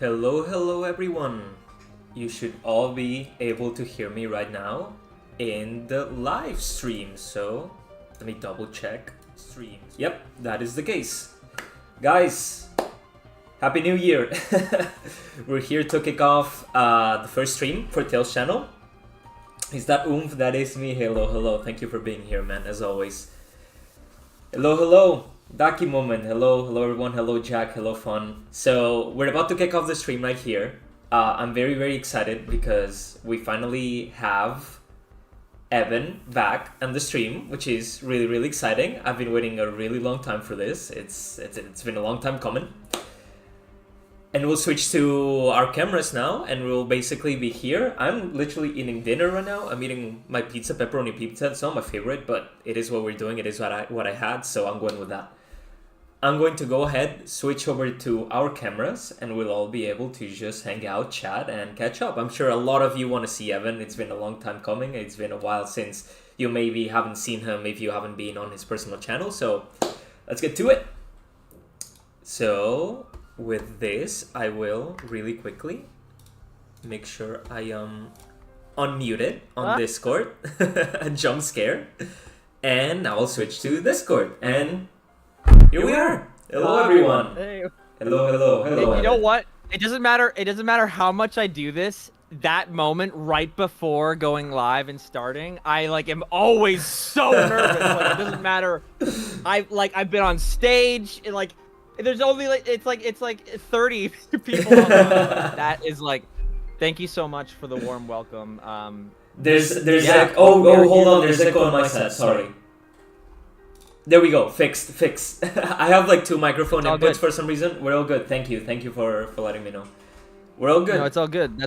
Hello everyone! You should all be able to hear me right now in the live stream, so let me double check streams. Yep, that is the case. Guys, Happy New Year! We're here to kick off the first stream for Tails channel. Is that Oomph? That is me. Hello. Thank you for being here, man, as always. Hello. Dakiii moment. Hello everyone. Hello Jack. Hello Fun. So we're about to kick off the stream right here. I'm very excited because we finally have Evan back on the stream, which is really exciting. I've been waiting a really long time for this. It's been a long time coming. And we'll switch to our cameras now, and we'll basically be here. I'm literally eating dinner right now. I'm eating my pizza, pepperoni pizza. It's not my favorite, but it is what we're doing. It is what I had, so I'm going with that. I'm going to go ahead, switch over to our cameras, and we'll all be able to just hang out, chat, and catch up. I'm sure a lot of you want to see Evan. It's been a long time coming. It's been a while since you maybe haven't seen him if you haven't been on his personal channel. So let's get to it. So with this, I will really quickly make sure I am unmuted on Discord. A jump scare. And now I'll switch to Discord. And Here we are. Hello, everyone. Hey. Hello. You know what? It doesn't matter. It doesn't matter how much I do this. That moment right before going live and starting, I am always so nervous. Like, it doesn't matter. I've been on stage. There's only it's like 30 people. That is thank you so much for the warm welcome. There's hold on. There's echo on my set. Sorry. There we go. Fixed. I have like 2 microphone inputs good. for some reason. We're all good. Thank you for letting me know. We're all good. No, it's all good.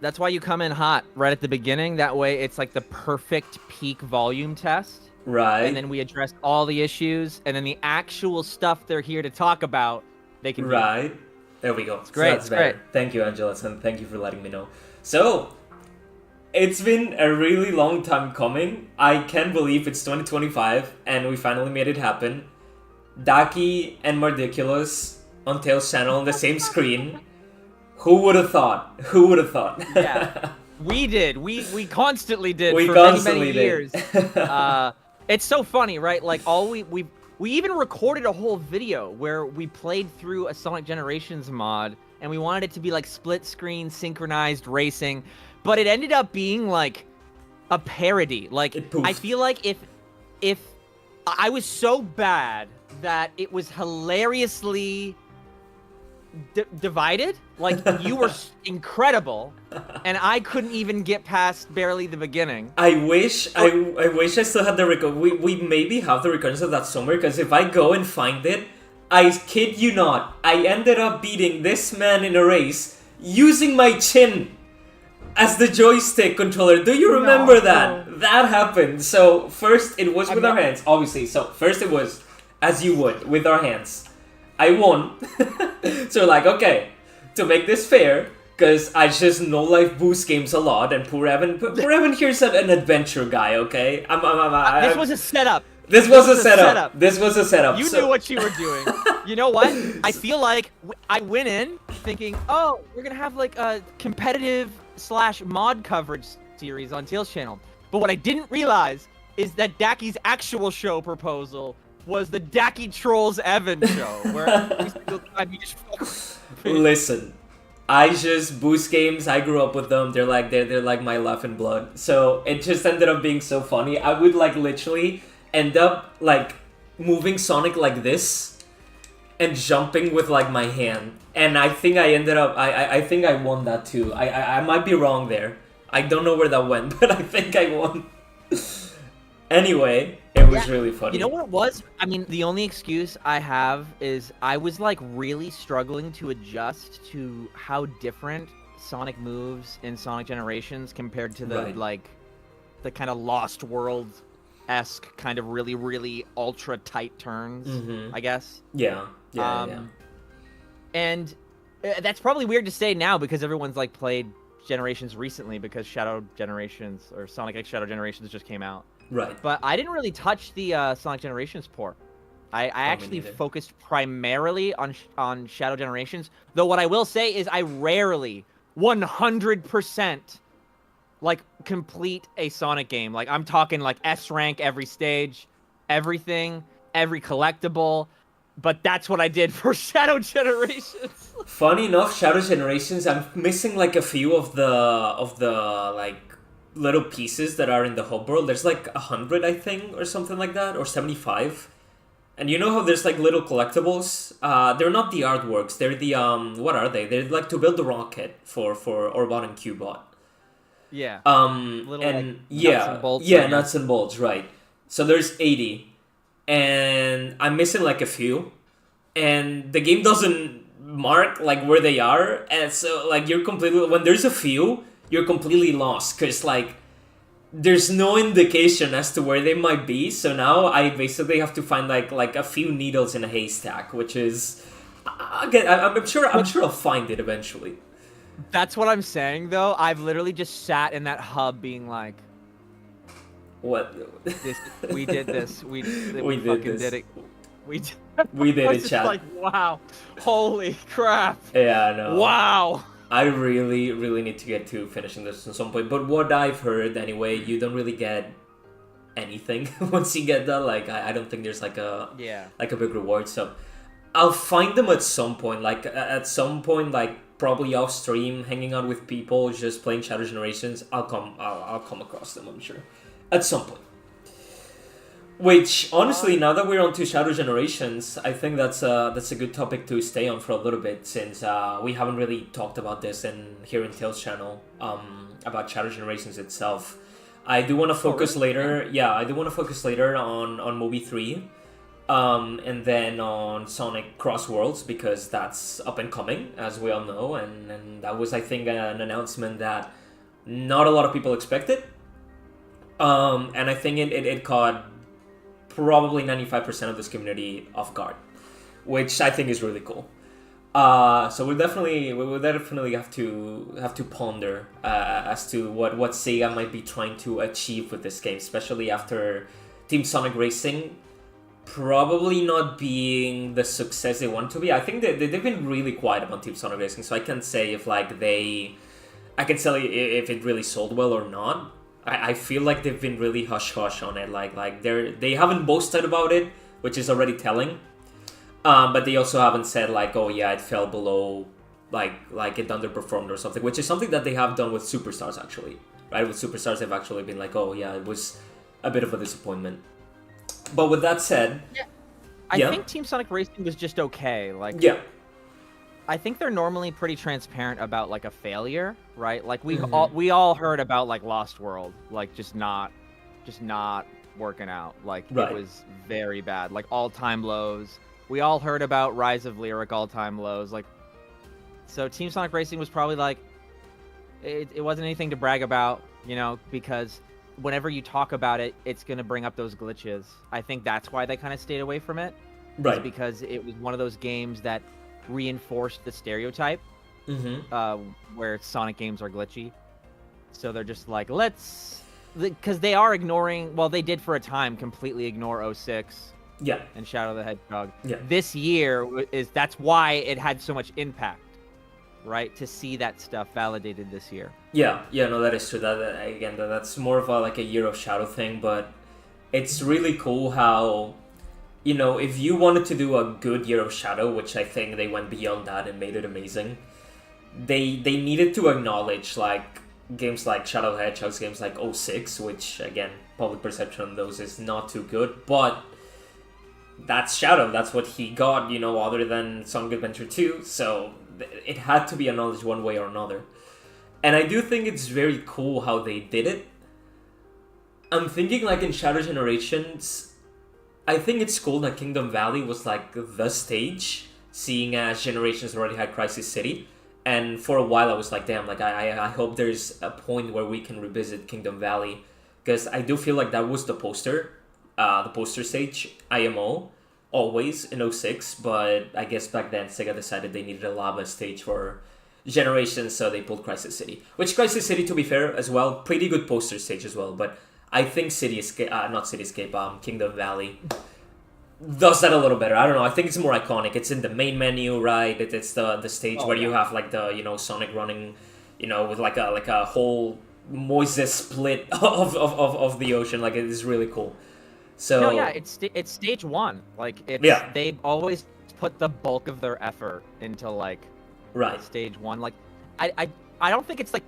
That's why you come in hot right at the beginning. That way, it's like the perfect peak volume test. Right. And then we address all the issues, and then the actual stuff they're here to talk about, they can. Right. There we go. It's great. So that's better. Thank you, Angela, and thank you for letting me know. So, it's been a really long time coming. I can't believe it's 2025, and we finally made it happen. Dakiii and Ridiculous on Tails' channel on the same screen. Who would have thought? Yeah, we did. We constantly did we for constantly many years. It's so funny, right? Like we even recorded a whole video where we played through a Sonic Generations mod, and we wanted it to be like split screen synchronized racing, but it ended up being like a parody. Like, I feel like if I was so bad that it was hilariously divided. Like, you were incredible, and I couldn't even get past barely the beginning. I wish I still had the record. We maybe have the recordings of that somewhere, because if I go and find it, I kid you not, I ended up beating this man in a race using my chin as the joystick controller. Do you remember that? No. That happened. So first it was with our hands, obviously. So first it was as you would with our hands. I won. So okay, to make this fair, because I just know life boost games a lot, and poor Evan here's an adventure guy. Okay, this was a setup. This was a setup. You knew what you were doing. You know what? I feel like I went in thinking, oh, we're gonna have like a competitive / mod coverage series on Tails' channel. But what I didn't realize is that Dakii's actual show proposal was the Dakiii Trolls Evan show, where every single time you just Listen, I just boost games. I grew up with them. They're like my life and blood. So it just ended up being so funny. I would literally end up moving Sonic like this and jumping with my hand. And I think I ended up I think I won that too. I might be wrong there. I don't know where that went, but I think I won. Anyway, it was really funny. You know what it was? I mean, the only excuse I have is I was really struggling to adjust to how different Sonic moves in Sonic Generations compared to the the kind of Lost World-esque kind of really ultra tight turns, I guess. Yeah. And that's probably weird to say now because everyone's played Generations recently because Shadow Generations or Sonic X Shadow Generations just came out. Right. But I didn't really touch the Sonic Generations port. I actually focused primarily on Shadow Generations. Though what I will say is I rarely 100% complete a Sonic game. I'm talking S rank every stage, everything, every collectible. But that's what I did for Shadow Generations. Funny enough, Shadow Generations, I'm missing a few of the little pieces that are in the hub world. There's 100, I think, or something like that, or 75. And you know how there's little collectibles? They're not the artworks. They're the what are they? They're to build the rocket for Orbot and Cubot. Yeah. Little and nuts and bolts. Yeah, nuts and bolts. Right. So there's 80, and I'm missing a few, and the game doesn't mark where they are, and so you're completely when there's a few. You're completely lost because there's no indication as to where they might be. So now I basically have to find a few needles in a haystack, which is again I'm sure I'll find it eventually. That's what I'm saying though. I've literally just sat in that hub being what? We did this. We fucking did it. We did it, chat. Wow, holy crap. Yeah, I know. Wow. I really need to get to finishing this at some point. But what I've heard, anyway, you don't really get anything once you get that. Like I don't think there's like a Yeah. like a big reward. So I'll find them at some point. Like at some point, like probably off stream, hanging out with people, just playing Shadow Generations. I'll come across them. I'm sure at some point. Which, honestly, now that we're on to Shadow Generations, I think that's a good topic to stay on for a little bit, since we haven't really talked about this here in Tails channel, about Shadow Generations itself. I do want to focus later, I do want to focus later on Movie 3, and then on Sonic Cross Worlds, because that's up and coming, as we all know, and that was, I think, an announcement that not a lot of people expected, and I think it caught probably 95% of this community off guard, which I think is really cool. So we will definitely have to ponder as to what Sega might be trying to achieve with this game, especially after Team Sonic Racing probably not being the success they want to be. I think that they've been really quiet about Team Sonic Racing, so I can't say if I can tell you if it really sold well or not. I feel like they've been really hush-hush on it. Like they haven't boasted about it, which is already telling. But they also haven't said like, oh yeah, it fell below, like it underperformed or something, which is something that they have done with Superstars actually, right? With Superstars, they've actually been like, oh yeah, it was a bit of a disappointment. But with that said, I think Team Sonic Racing was just okay. Like, I think they're normally pretty transparent about like a failure, right? Like we all heard about like Lost World, like just not working out. Like it was very bad, like all-time lows. We all heard about Rise of Lyric, all-time lows. Like, so Team Sonic Racing was probably like, it wasn't anything to brag about, you know, because whenever you talk about it, it's gonna bring up those glitches. I think that's why they kind of stayed away from it, right? Because it was one of those games that reinforced the stereotype where Sonic games are glitchy. So they're just like, because they are ignoring, well, they did for a time completely ignore 06 and Shadow the Hedgehog. This year that's why it had so much impact, right? To see that stuff validated this year. No, that is true. That again, that's more of like a Year of Shadow thing, but it's really cool how, you know, if you wanted to do a good Year of Shadow, which I think they went beyond that and made it amazing, they needed to acknowledge like games like Shadow the Hedgehog's, games like 06, which again, public perception on those is not too good, but that's Shadow, that's what he got, you know, other than Sonic Adventure 2, so it had to be acknowledged one way or another. And I do think it's very cool how they did it. I'm thinking like in Shadow Generations, I think it's cool that Kingdom Valley was like the stage, seeing as Generations already had Crisis City. And for a while I was like, damn, like I hope there's a point where we can revisit Kingdom Valley. Because I do feel like that was the poster stage, IMO, always in 06. But I guess back then Sega decided they needed a lava stage for Generations, so they pulled Crisis City. Which Crisis City, to be fair, as well, pretty good poster stage as well. But I think Kingdom Valley does that a little better. I don't know. I think it's more iconic. It's in the main menu, right? It's the stage where you have like the, you know, Sonic running, you know, with like a whole Moises split of the ocean. Like it is really cool. So it's stage one. Like they've always put the bulk of their effort into like stage one. Like I don't think it's like.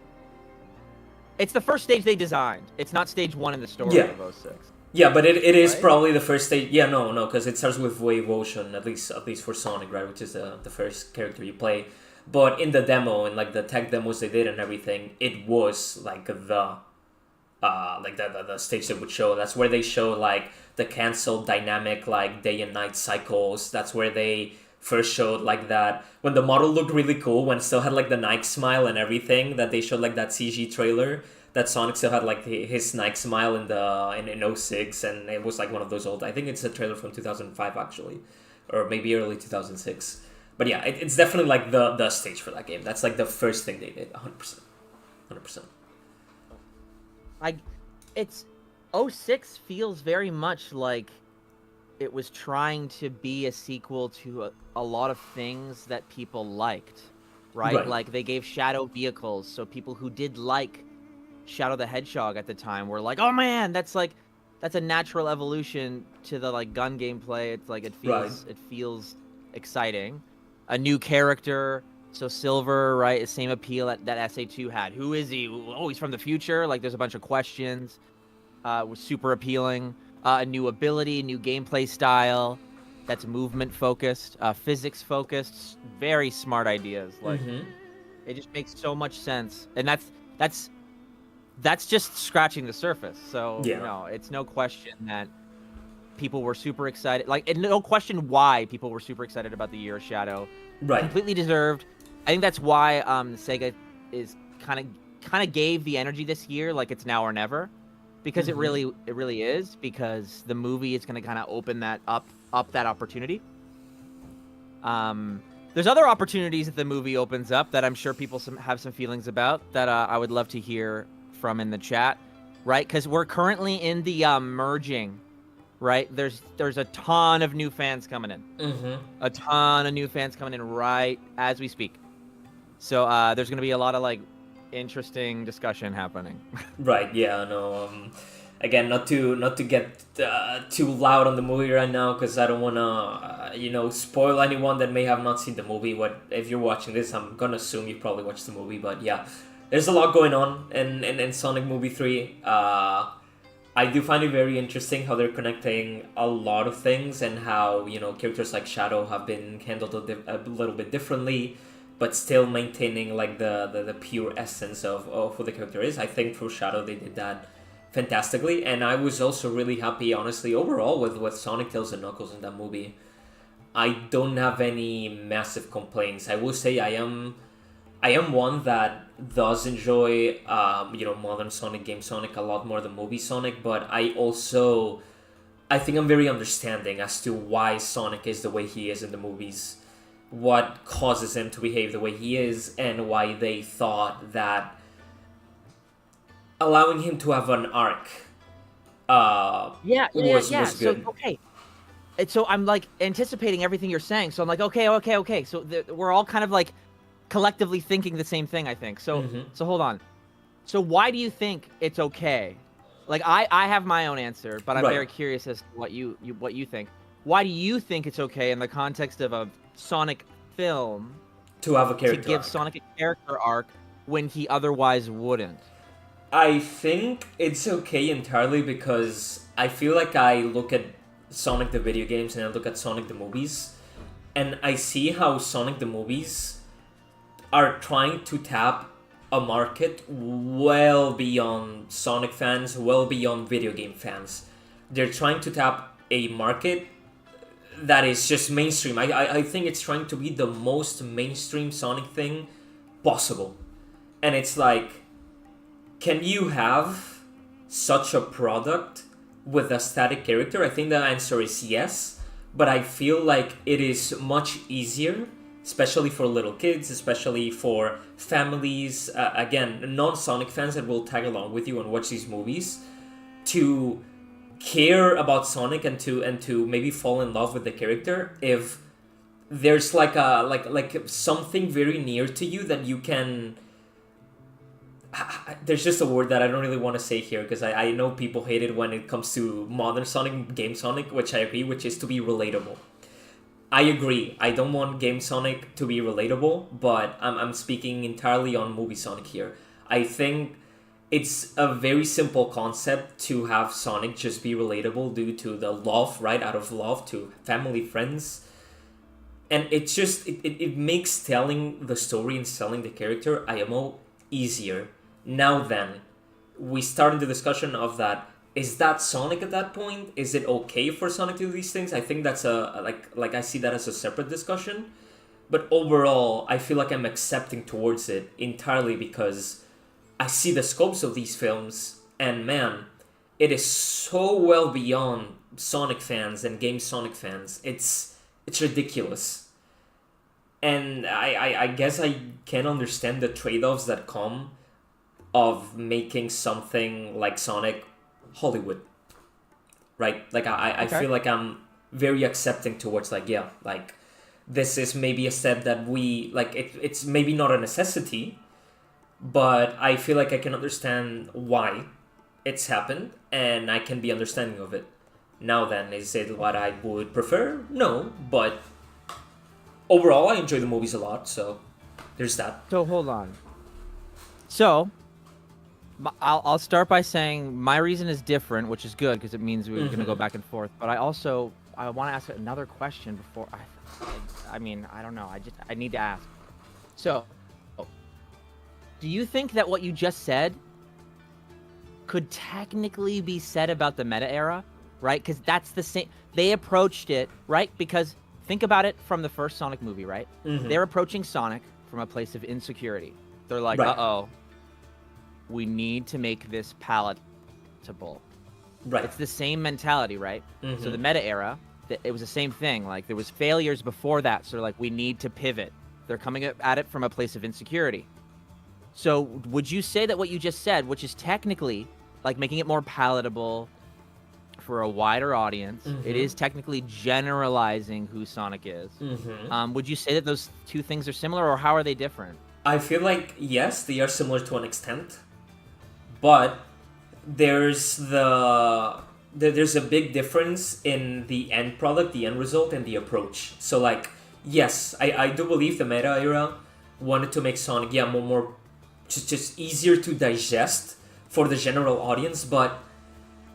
It's the first stage they designed. It's not stage one in the story of 06. Yeah, but it is probably the first stage. Yeah, no, because it starts with Wave Ocean, at least for Sonic, right? Which is the first character you play. But in the demo and like the tech demos they did and everything, it was like the stage they would show. That's where they show like the cancelled dynamic like day and night cycles. That's where they first showed like that when the model looked really cool, when it still had like the Nike smile and everything, that they showed like that CG trailer that Sonic still had like his Nike smile in 06, and it was like one of those old, I think it's a trailer from 2005 actually, or maybe early 2006. But yeah, it's definitely like the stage for that game. That's like the first thing they did, 100%. 100%. It's 06 feels very much like it was trying to be a sequel to a lot of things that people liked, right? Like they gave Shadow vehicles, so people who did like Shadow the Hedgehog at the time were like, oh man, that's that's a natural evolution to the like gun gameplay. It's like it feels exciting. A new character, so Silver, right? Same appeal that SA2 had. Who is he? Oh, he's from the future. Like there's a bunch of questions. Was super appealing. A new ability, new gameplay style. That's movement focused, physics focused. Very smart ideas. Like it just makes so much sense, and that's just scratching the surface. So it's no question that people were super excited. Like, and no question why people were super excited about the Year of Shadow. Right. Completely deserved. I think that's why Sega is kind of gave the energy this year, like it's now or never, because it really is, because the movie is going to kind of open that up that opportunity. There's other opportunities that the movie opens up that I'm sure people have some feelings about that I would love to hear from in the chat, right? Because we're currently in the merging, right? There's a ton of new fans coming in. A ton of new fans coming in right as we speak. So there's going to be a lot of like interesting discussion happening. Right. Yeah. No. Again, not to get too loud on the movie right now, because I don't want to spoil anyone that may have not seen the movie. If you're watching this, I'm gonna assume you probably watched the movie. But yeah, there's a lot going on in Sonic Movie 3. I do find it very interesting how they're connecting a lot of things, and how characters like Shadow have been handled a little bit differently, but still maintaining like the pure essence of who the character is. I think for Shadow they did that fantastically, and I was also really happy, honestly, overall with Sonic, Tails, and Knuckles in that movie. I don't have any massive complaints. I will say I am one that does enjoy modern Sonic, game Sonic, a lot more than movie Sonic, but I think I'm very understanding as to why Sonic is the way he is in the movies, what causes him to behave the way he is, and why they thought that allowing him to have an arc was good. So, okay. So I'm like anticipating everything you're saying. So I'm like, okay. So we're all kind of like collectively thinking the same thing, I think. So so hold on. So why do you think it's okay? Like I have my own answer, but I'm very curious as to what you think. Why do you think it's okay in the context of a Sonic film to have a character to give arc? Sonic a character arc when he otherwise wouldn't? I think it's okay entirely because I feel like I look at Sonic the video games and I look at Sonic the movies, and I see how Sonic the movies are trying to tap a market well beyond Sonic fans, well beyond video game fans. They're trying to tap a market that is just mainstream. I think it's trying to be the most mainstream Sonic thing possible. And it's like, can you have such a product with a static character? I think the answer is yes, but I feel like it is much easier, especially for little kids, especially for families, again, non-Sonic fans that will tag along with you and watch these movies, to care about Sonic and to maybe fall in love with the character if there's like something very near to you that you can. There's just a word that I don't really want to say here, because I know people hate it when it comes to modern Sonic, game Sonic, which I agree, which is to be relatable. I agree. I don't want game Sonic to be relatable, but I'm speaking entirely on movie Sonic here. I think it's a very simple concept to have Sonic just be relatable due to the love, right? Out of love to family, friends. And it's just, it makes telling the story and selling the character IMO easier. Now then, we started the discussion of that. Is that Sonic at that point? Is it okay for Sonic to do these things? I think that's I see that as a separate discussion. But overall, I feel like I'm accepting towards it entirely because I see the scopes of these films, and man, it is so well beyond Sonic fans and game Sonic fans. It's ridiculous. And I guess I can understand the trade-offs that come of making something like Sonic Hollywood, right? Like I feel like I'm very accepting towards this is maybe a step that we it's maybe not a necessity, but I feel like I can understand why it's happened, and I can be understanding of it. Now then, is it what I would prefer? No, but overall, I enjoy the movies a lot, so there's that. So hold on. So I'll start by saying my reason is different, which is good because it means we're going to go back and forth. But I want to ask another question before I mean, I don't know. I need to ask. So, do you think that what you just said could technically be said about the meta era, right? Because that's the same. They approached it, right? Because think about it from the first Sonic movie, right? They're approaching Sonic from a place of insecurity. They're like, uh-oh, we need to make this palatable. Right. It's the same mentality, right? So the meta era, it was the same thing. Like, there was failures before that, so they're like, we need to pivot. They're coming at it from a place of insecurity. So would you say that what you just said, which is technically like making it more palatable for a wider audience, it is technically generalizing who Sonic is. Would you say that those two things are similar, or how are they different? I feel like, yes, they are similar to an extent, but there's a big difference in the end product, the end result, and the approach. So, like, yes, I do believe the meta era wanted to make Sonic, more just easier to digest for the general audience, but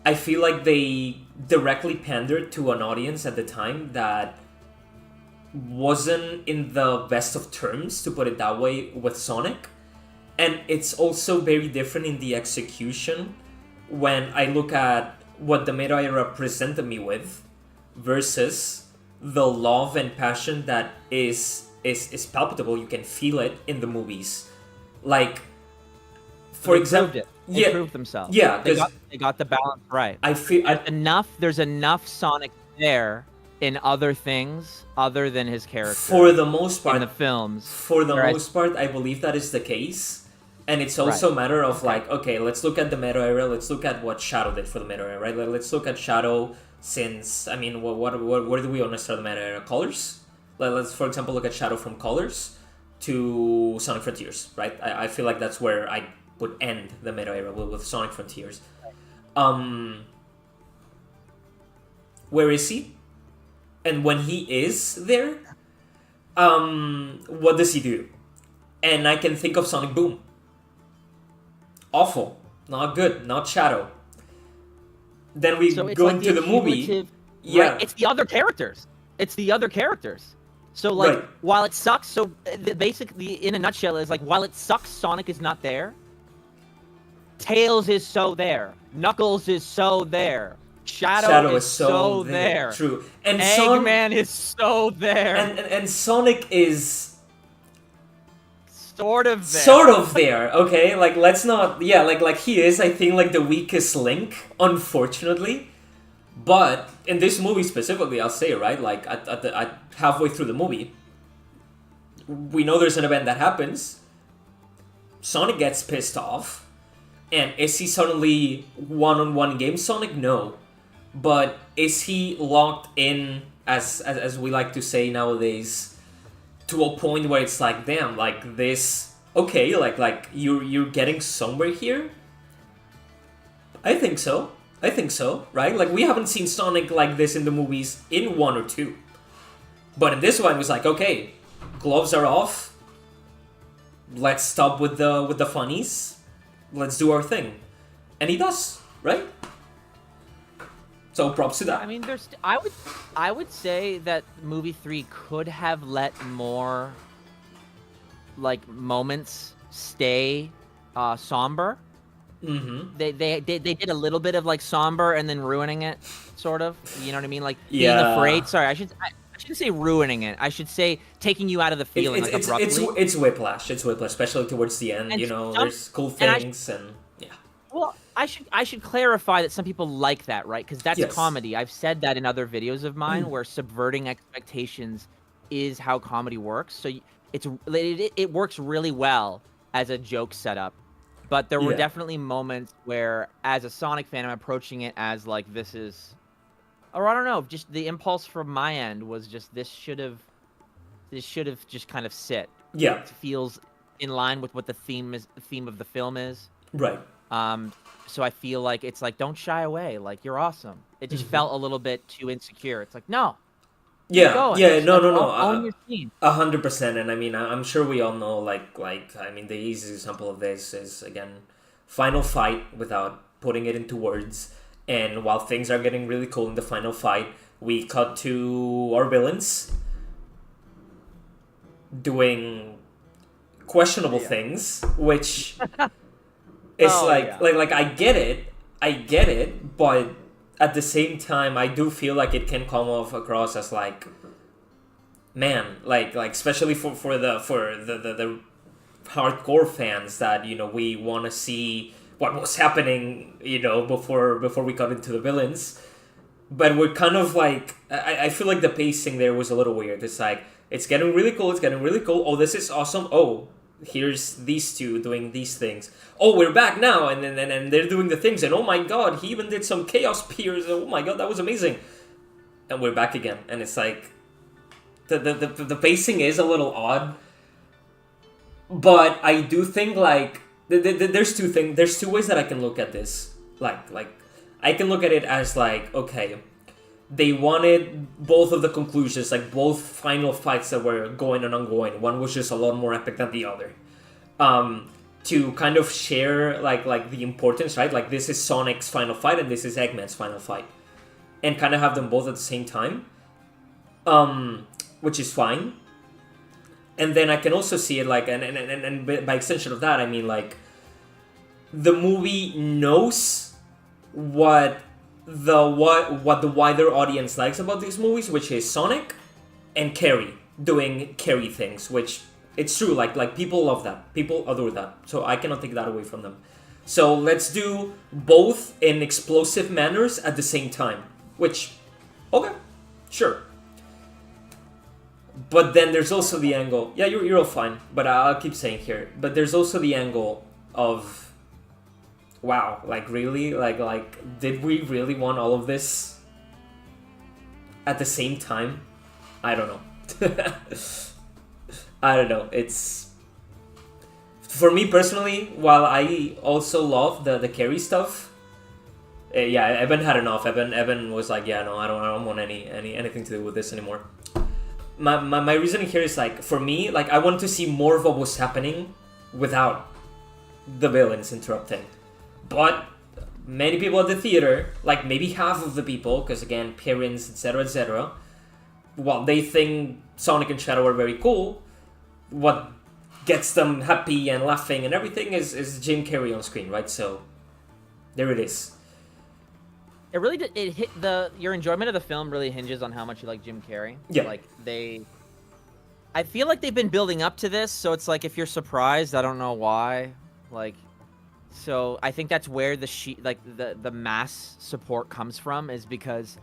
I feel like they directly pandered to an audience at the time that wasn't in the best of terms, to put it that way, with Sonic. And it's also very different in the execution when I look at what the meta era presented me with versus the love and passion that is palpable. You can feel it in the movies. Like, for example, They proved themselves. Yeah, they got the balance right. I feel There's enough Sonic there in other things other than his character. For the most part, in the films. For the most part, I believe that is the case. And it's also a matter of okay, let's look at the meta era. Let's look at what Shadow did for the meta era, right? Let's look at Shadow since, I mean, where do we want to start the meta era? Colors? Let's, for example, look at Shadow from Colors to Sonic Frontiers, right? I feel like that's where I would end the meta era with Sonic Frontiers. Where is he? And when he is there, what does he do? And I can think of Sonic Boom. Awful. Not good. Not Shadow. Then we go like into the movie. Yeah. Right? It's the other characters. So, like, while it sucks, so basically, in a nutshell, is like, while it sucks Sonic is not there, Tails is so there. Knuckles is so there. Shadow is so there. True. And Eggman is so there. And Sonic is sort of there. Okay, like, let's not. Yeah, like he is, I think, like the weakest link, unfortunately. But in this movie specifically, I'll say, right, like at halfway through the movie, we know there's an event that happens. Sonic gets pissed off. And is he suddenly one-on-one game Sonic? No. But is he locked in, as we like to say nowadays, to a point where it's like, damn, like this, okay, like you're getting somewhere here? I think so, right? Like, we haven't seen Sonic like this in the movies in 1 or 2. But in this one, it was like, okay, gloves are off. Let's stop with the funnies. Let's do our thing. And he does, right? So props to that. I mean, I would say that movie 3 could have let more, like, moments stay somber. They did a little bit of, like, somber and then ruining it, sort of. You know what I mean? Like, being afraid. Sorry, I shouldn't say ruining it. I should say taking you out of the feeling, abruptly. It's whiplash. It's whiplash, especially towards the end. And there's cool things and yeah. Well, I should clarify that some people like that, right? Because that's comedy. I've said that in other videos of mine where subverting expectations is how comedy works. So it works really well as a joke setup. But there were definitely moments where, as a Sonic fan, I'm approaching it as like, this is, or I don't know, just the impulse from my end was just this should have just kind of sit. Yeah. It feels in line with what the theme of the film is. Right. So I feel like it's like, don't shy away. Like, you're awesome. It just Mm-hmm. felt a little bit too insecure. It's like, no, keep Yeah, going. yeah, Just, no, like, no, no. own your scene. 100%. And I mean, I'm sure we all know, I mean, the easiest example of this is, again, final fight without putting it into words. And while things are getting really cool in the final fight, we cut to our villains doing questionable things, which it's Oh, like, yeah. like I get it, but at the same time, I do feel like it can come off across as like, man, like especially for the hardcore fans that, you know, we want to see what was happening, you know, before we got into the villains. But we're kind of like, I feel like the pacing there was a little weird. It's like, it's getting really cool, oh, this is awesome, oh, here's these two doing these things, oh, we're back now, and then and they're doing the things, and oh my god, he even did some chaos spears, oh my god, that was amazing, and we're back again. And it's like, the pacing is a little odd, but I do think, like, there's two ways that I can look at this. Like I can look at it as like, okay, they wanted both of the conclusions, like both final fights that were going and ongoing. One was just a lot more epic than the other. To kind of share like the importance, right? Like, this is Sonic's final fight and this is Eggman's final fight, and kind of have them both at the same time, which is fine. And then I can also see it like, and by extension of that, I mean, like, the movie knows what the wider audience likes about these movies, which is Sonic and Carrey doing Carrey things, which it's true, like people love that, people adore that, so I cannot take that away from them. So let's do both in explosive manners at the same time, which, okay, sure. But then there's also the angle, yeah, you're all fine, but I'll keep saying here, but there's also the angle of, wow, like, really? Like, did we really want all of this at the same time? I don't know. I don't know. It's, for me personally, while I also love the Carrey stuff, yeah, Evan had enough. Evan was like, yeah, no, I don't want anything to do with this anymore. My reasoning here is, like, for me, like, I wanted to see more of what was happening without the villains interrupting. But many people at the theater, like maybe half of the people, because again, parents, etc., while they think Sonic and Shadow are very cool, what gets them happy and laughing and everything is Jim Carrey on screen, right? So there it is. It really did, it hit your enjoyment of the film really hinges on how much you like Jim Carrey. Yeah. Like, I feel like they've been building up to this, so it's like, if you're surprised, I don't know why. Like, so I think that's where the mass support comes from, is because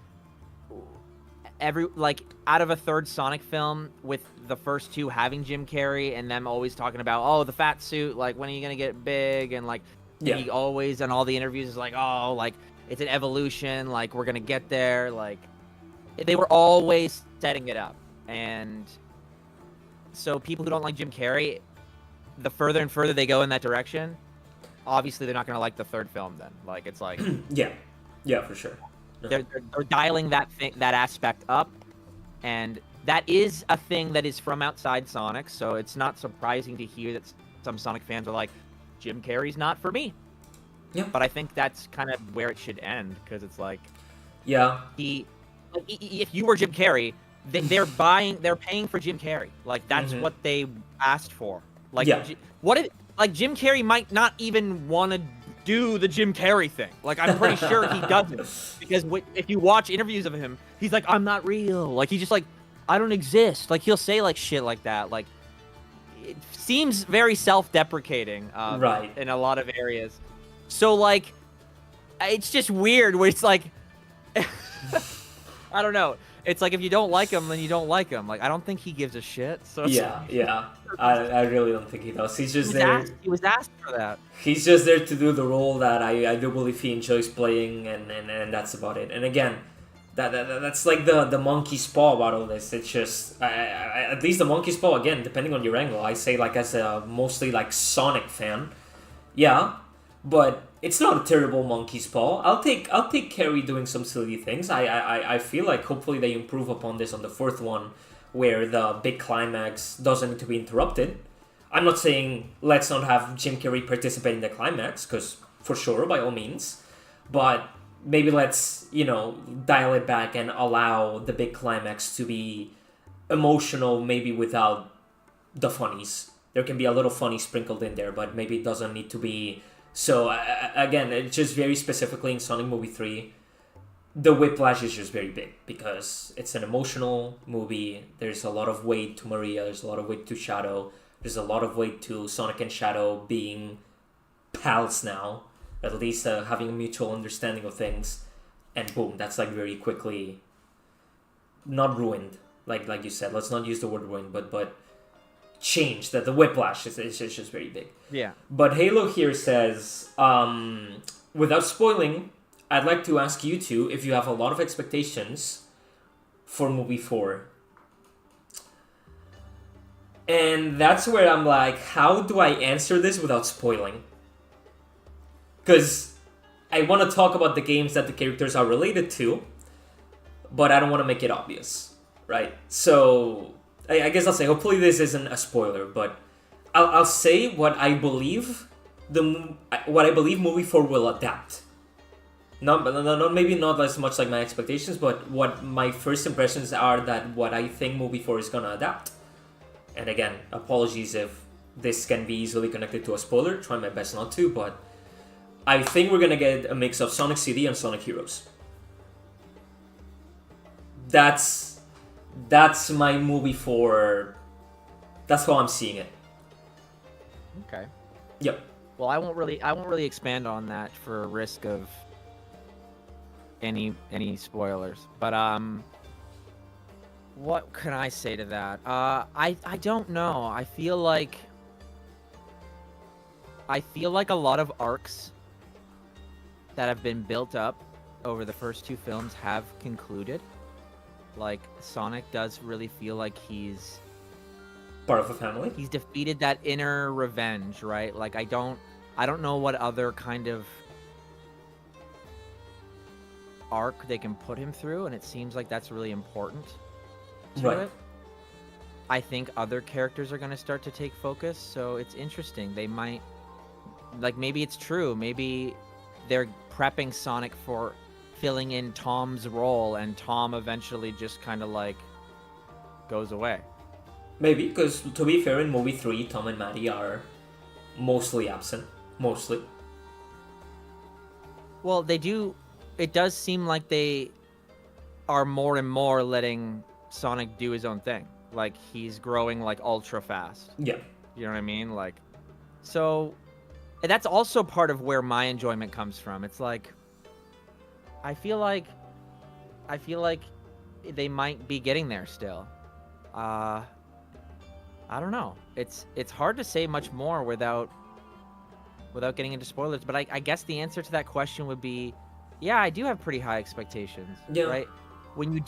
out of a third Sonic film, with the first two having Jim Carrey and them always talking about, oh, the fat suit, like, when are you gonna get big, and like, yeah, he always in all the interviews is like, oh, like, it's an evolution, like, we're gonna get there, like, they were always setting it up. And so people who don't like Jim Carrey, the further and further they go in that direction, obviously they're not gonna like the third film then. Like, it's like, yeah, for sure. they're dialing that aspect up, and that is a thing that is from outside Sonic, so it's not surprising to hear that some Sonic fans are like, Jim Carrey's not for me. Yeah. But I think that's kind of where it should end, because it's like, yeah, if you were Jim Carrey, they're paying for Jim Carrey. Like, that's what they asked for. Like, yeah. Like, Jim Carrey might not even want to do the Jim Carrey thing. Like, I'm pretty sure he doesn't, because if you watch interviews of him, he's like, I'm not real. Like, he's just like, I don't exist. Like, he'll say like shit like that. Like, it seems very self-deprecating, right, in a lot of areas. So, like, it's just weird where it's like, I don't know. It's like, if you don't like him, then you don't like him. Like, I don't think he gives a shit. So yeah. I really don't think he does. He was asked for that. He's just there to do the role that I do believe he enjoys playing, and that's about it. And again, that's like the monkey's paw about all this. It's just, at least the monkey's paw, again, depending on your angle. I say, like, as a mostly like Sonic fan, yeah. But it's not a terrible monkey's paw. I'll take Carrey doing some silly things. I feel like hopefully they improve upon this on the fourth one, where the big climax doesn't need to be interrupted. I'm not saying let's not have Jim Carrey participate in the climax, because for sure, by all means, but maybe let's, dial it back and allow the big climax to be emotional, maybe without the funnies. There can be a little funny sprinkled in there, but maybe it doesn't need to be. So, again, it's just very specifically in Sonic Movie 3, the whiplash is just very big because it's an emotional movie. There's a lot of weight to Maria, there's a lot of weight to Shadow, there's a lot of weight to Sonic and Shadow being pals now, at least having a mutual understanding of things, and boom, that's like very quickly not ruined, like you said. Let's not use the word ruined, but changed. That the whiplash is just very big. Yeah. But Halo here says, without spoiling, I'd like to ask you two if you have a lot of expectations for movie 4. And that's where I'm like, how do I answer this without spoiling? Because I want to talk about the games that the characters are related to, but I don't want to make it obvious, right? So I guess I'll say, hopefully this isn't a spoiler, but I'll say what I believe movie 4 will adapt. Maybe not as much like my expectations, but what my first impressions are that what I think movie 4 is gonna adapt. And again, apologies if this can be easily connected to a spoiler. Try my best not to, but I think we're gonna get a mix of Sonic CD and Sonic Heroes. That's my movie 4. That's how I'm seeing it. Okay. Yep. Well, I won't really expand on that for risk of any spoilers. But what can I say to that? I don't know. I feel like a lot of arcs that have been built up over the first 2 films have concluded. Like, Sonic does really feel like he's part of a family. He's defeated that inner revenge, right? Like, I don't know what other kind of arc they can put him through, and it seems like that's really important to it. I think other characters are going to start to take focus, so it's interesting. They might, like, maybe it's true. Maybe they're prepping Sonic for filling in Tom's role, and Tom eventually just kind of, like, goes away. Maybe, because to be fair, in movie 3, Tom and Maddie are mostly absent. Mostly. Well, they do. It does seem like they are more and more letting Sonic do his own thing. Like, he's growing, like, ultra fast. Yeah. You know what I mean? Like, so, and that's also part of where my enjoyment comes from. It's like, I feel like they might be getting there still. I don't know. It's hard to say much more without getting into spoilers. But I guess the answer to that question would be, yeah, I do have pretty high expectations. Yeah. Right? When you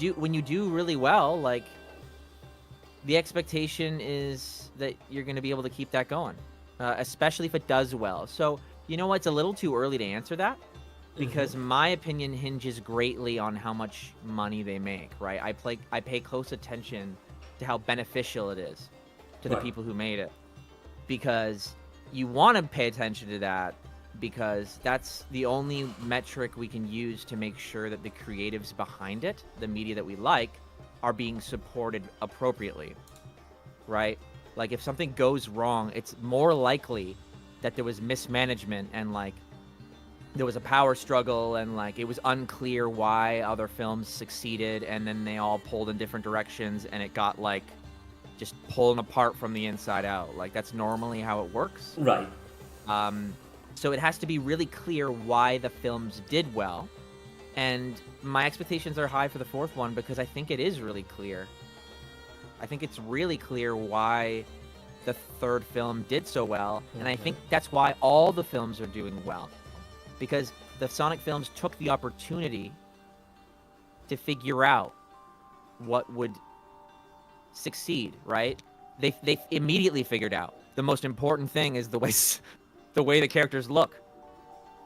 do really well, like, the expectation is that you're going to be able to keep that going, especially if it does well. So, you know what? It's a little too early to answer that, because my opinion hinges greatly on how much money they make, right? I pay close attention to how beneficial it is to the people who made it, because you want to pay attention to that, because that's the only metric we can use to make sure that the creatives behind it, the media that we like, are being supported appropriately, right? Like, if something goes wrong, it's more likely that there was mismanagement and, like, there was a power struggle and, like, it was unclear why other films succeeded, and then they all pulled in different directions and it got, like, just pulling apart from the inside out. Like, that's normally how it works. Right. So it has to be really clear why the films did well. And my expectations are high for the fourth one because I think it is really clear. I think it's really clear why the third film did so well. And I think that's why all the films are doing well. Because the Sonic films took the opportunity to figure out what would succeed, right? They immediately figured out the most important thing is the way the characters look.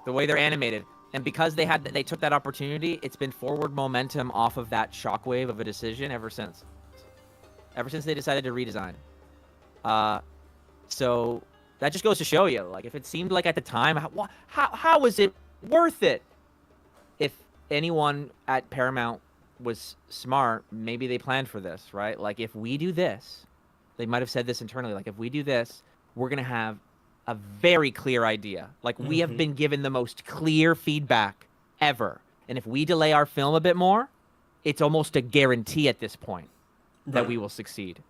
the way they're animated. And because they took that opportunity, it's been forward momentum off of that shockwave of a decision ever since. Ever since they decided to redesign. So that just goes to show you, like, if it seemed like at the time, how was it worth it? If anyone at Paramount was smart, maybe they planned for this, right? Like, if we do this, they might have said this internally, like, if we do this, we're going to have a very clear idea. Like, we have been given the most clear feedback ever. And if we delay our film a bit more, it's almost a guarantee at this point that we will succeed.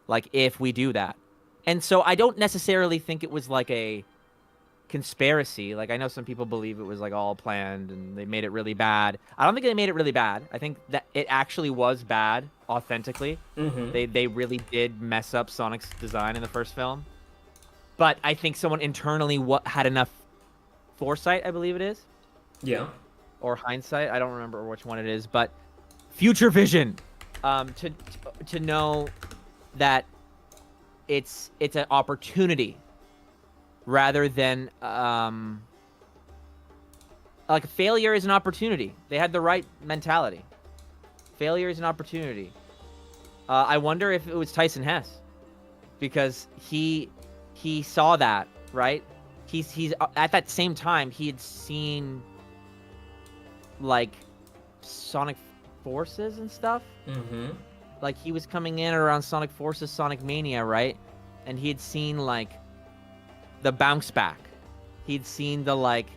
Like, if we do that. And so I don't necessarily think it was like a conspiracy. Like, I know some people believe it was like all planned and they made it really bad. I don't think they made it really bad. I think that it actually was bad authentically. They really did mess up Sonic's design in the first film. But I think someone internally had enough foresight, I believe it is. Yeah. Or hindsight. I don't remember which one it is. But future vision. To know that it's an opportunity rather than like, failure is an opportunity. They had the right mentality. Failure is an opportunity. I wonder if it was Tyson Hesse, because he saw that, right? He's at that same time he had seen like Sonic Forces and stuff. Like, he was coming in around Sonic Forces, Sonic Mania, right? And he had seen like the bounce back. He'd seen the, like,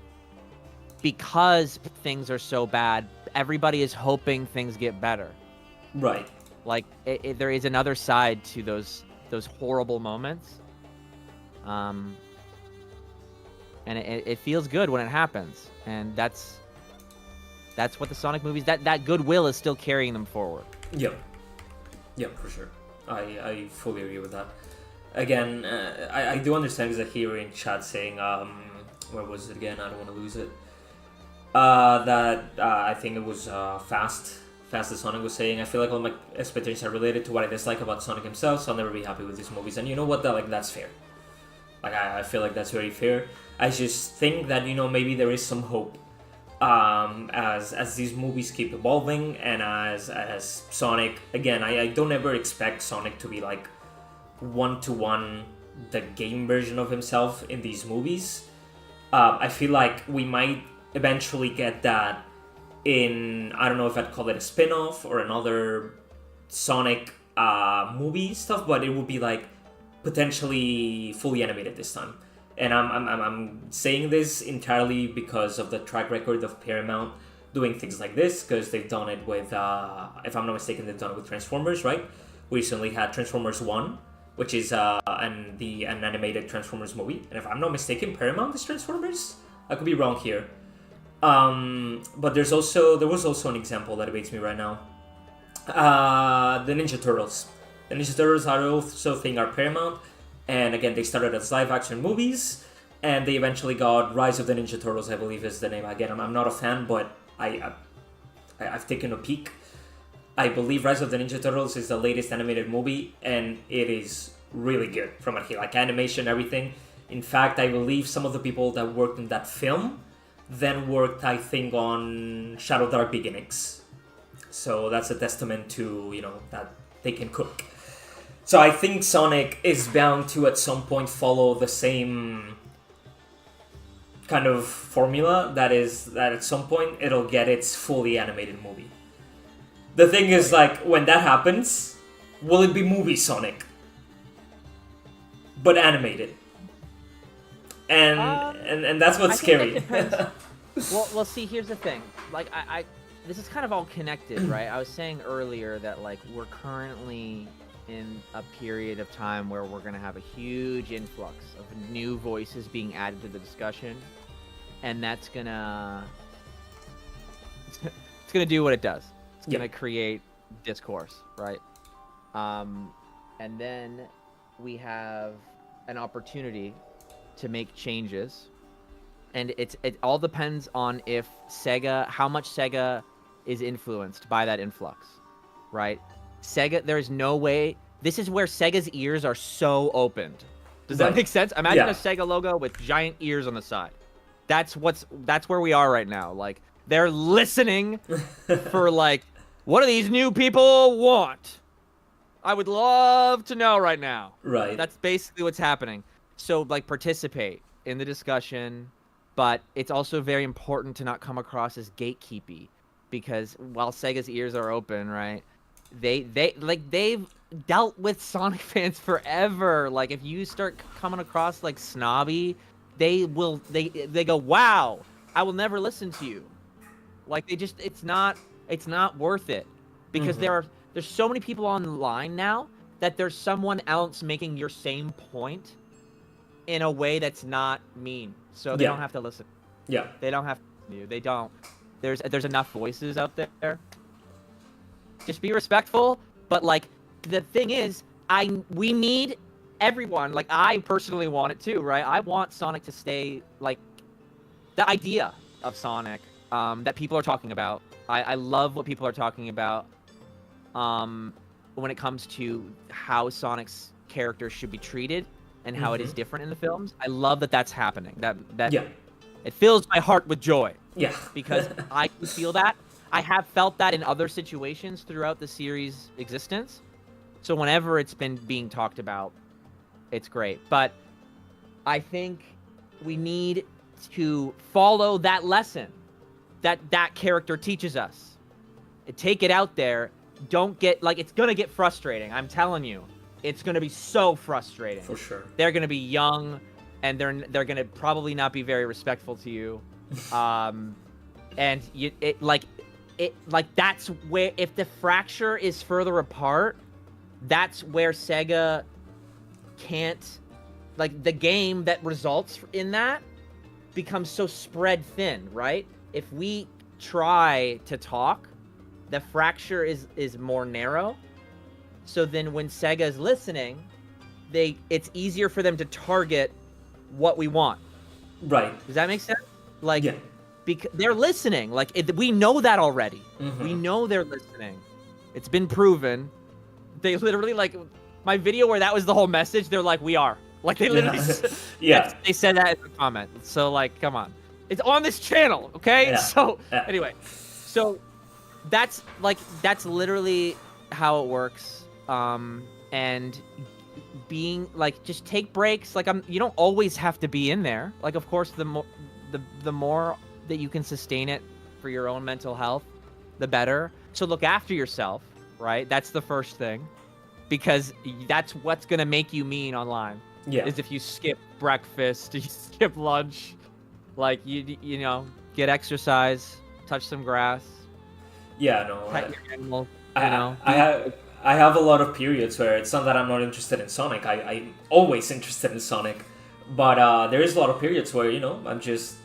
because things are so bad, everybody is hoping things get better. Right. Like, there is another side to those horrible moments. And it feels good when it happens. And that's what the Sonic movies, that goodwill is still carrying them forward. Yeah, for sure. I fully agree with that. Again, I do understand, because I hear in chat saying, where was it again? I don't want to lose it. That I think it was Fast as Sonic was saying. I feel like all my expectations are related to what I dislike about Sonic himself, so I'll never be happy with these movies. And you know what? That's fair. Like, I feel like that's very fair. I just think that, maybe there is some hope. As these movies keep evolving, and as Sonic, again, I don't ever expect Sonic to be like one-to-one the game version of himself in these movies. I feel like we might eventually get that in, I don't know if I'd call it a spin-off or another Sonic movie stuff, but it would be like potentially fully animated this time. And I'm saying this entirely because of the track record of Paramount doing things like this, because they've done it with, if I'm not mistaken, they've done it with Transformers, right? We recently had Transformers 1, which is an animated Transformers movie. And if I'm not mistaken, Paramount is Transformers? I could be wrong here. But there was also an example that awaits me right now. The Ninja Turtles. The Ninja Turtles I also think are Paramount. And again, they started as live-action movies, and they eventually got Rise of the Ninja Turtles, I believe is the name. Again, I'm not a fan, but I've taken a peek. I believe Rise of the Ninja Turtles is the latest animated movie, and it is really good from like animation, everything. In fact, I believe some of the people that worked in that film then worked, I think, on Shadow Dark Beginnings. So that's a testament to, that they can cook. So I think Sonic is bound to, at some point, follow the same kind of formula, that is, that at some point it'll get its fully animated movie. The thing is, like, when that happens, will it be movie Sonic? But animated. And that's what's scary. Well, see, here's the thing. Like, this is kind of all connected, right? I was saying earlier that, like, we're currently in a period of time where we're going to have a huge influx of new voices being added to the discussion, and that's gonna it's gonna do what it does. It's gonna create discourse, right? And then we have an opportunity to make changes, and it all depends on how much Sega is influenced by that influx, right? Sega, there's no way. This is where Sega's ears are so opened. Does that make sense? Imagine a Sega logo with giant ears on the side. That's where we are right now. Like, they're listening for like, what do these new people want? I would love to know right now. Right. That's basically what's happening. So, like, participate in the discussion, but it's also very important to not come across as gatekeepy, because while Sega's ears are open, right, they've dealt with Sonic fans forever. Like, if you start coming across like snobby, they go, wow, I will never listen to you. Like, it's not worth it, because there's so many people online now that there's someone else making your same point in a way that's not mean. So they don't have to listen. Yeah. They don't have to listen to you. They don't. There's enough voices out there. Just be respectful, but like, the thing is, we need everyone. Like, I personally want it too, right? I want Sonic to stay, like, the idea of Sonic that people are talking about. I love what people are talking about when it comes to how Sonic's character should be treated and how it is different in the films. I love that that's happening. That it fills my heart with joy. Yeah. Because I can feel that. I have felt that in other situations throughout the series' existence. So whenever it's been being talked about, it's great. But I think we need to follow that lesson that character teaches us. Take it out there. Don't get, like, it's gonna get frustrating. I'm telling you, it's gonna be so frustrating. For sure. They're gonna be young, and they're gonna probably not be very respectful to you. And that's where, if the fracture is further apart, that's where Sega can't, like, the game that results in that becomes so spread thin, right? If we try to talk, the fracture is more narrow. So then when Sega is listening, it's easier for them to target what we want. Right. Does that make sense? Like, yeah. Because they're listening. Like, we know that already. We know they're listening. It's been proven. They literally, like, my video where that was the whole message, they're like, we are. Like, they literally they said that in the comment. So, like, come on. It's on this channel, okay? Yeah. So, anyway. So, that's literally how it works. And being, like, just take breaks. Like, you don't always have to be in there. Like, of course, the more that you can sustain it for your own mental health, the better. So look after yourself, right? That's the first thing, because that's what's gonna make you mean online. Yeah. Is if you skip breakfast, you skip lunch, like, you know, get exercise, touch some grass. Yeah, no. Pet your animal. I have a lot of periods where it's not that I'm not interested in Sonic. I'm always interested in Sonic, but there is a lot of periods where, you know, I'm just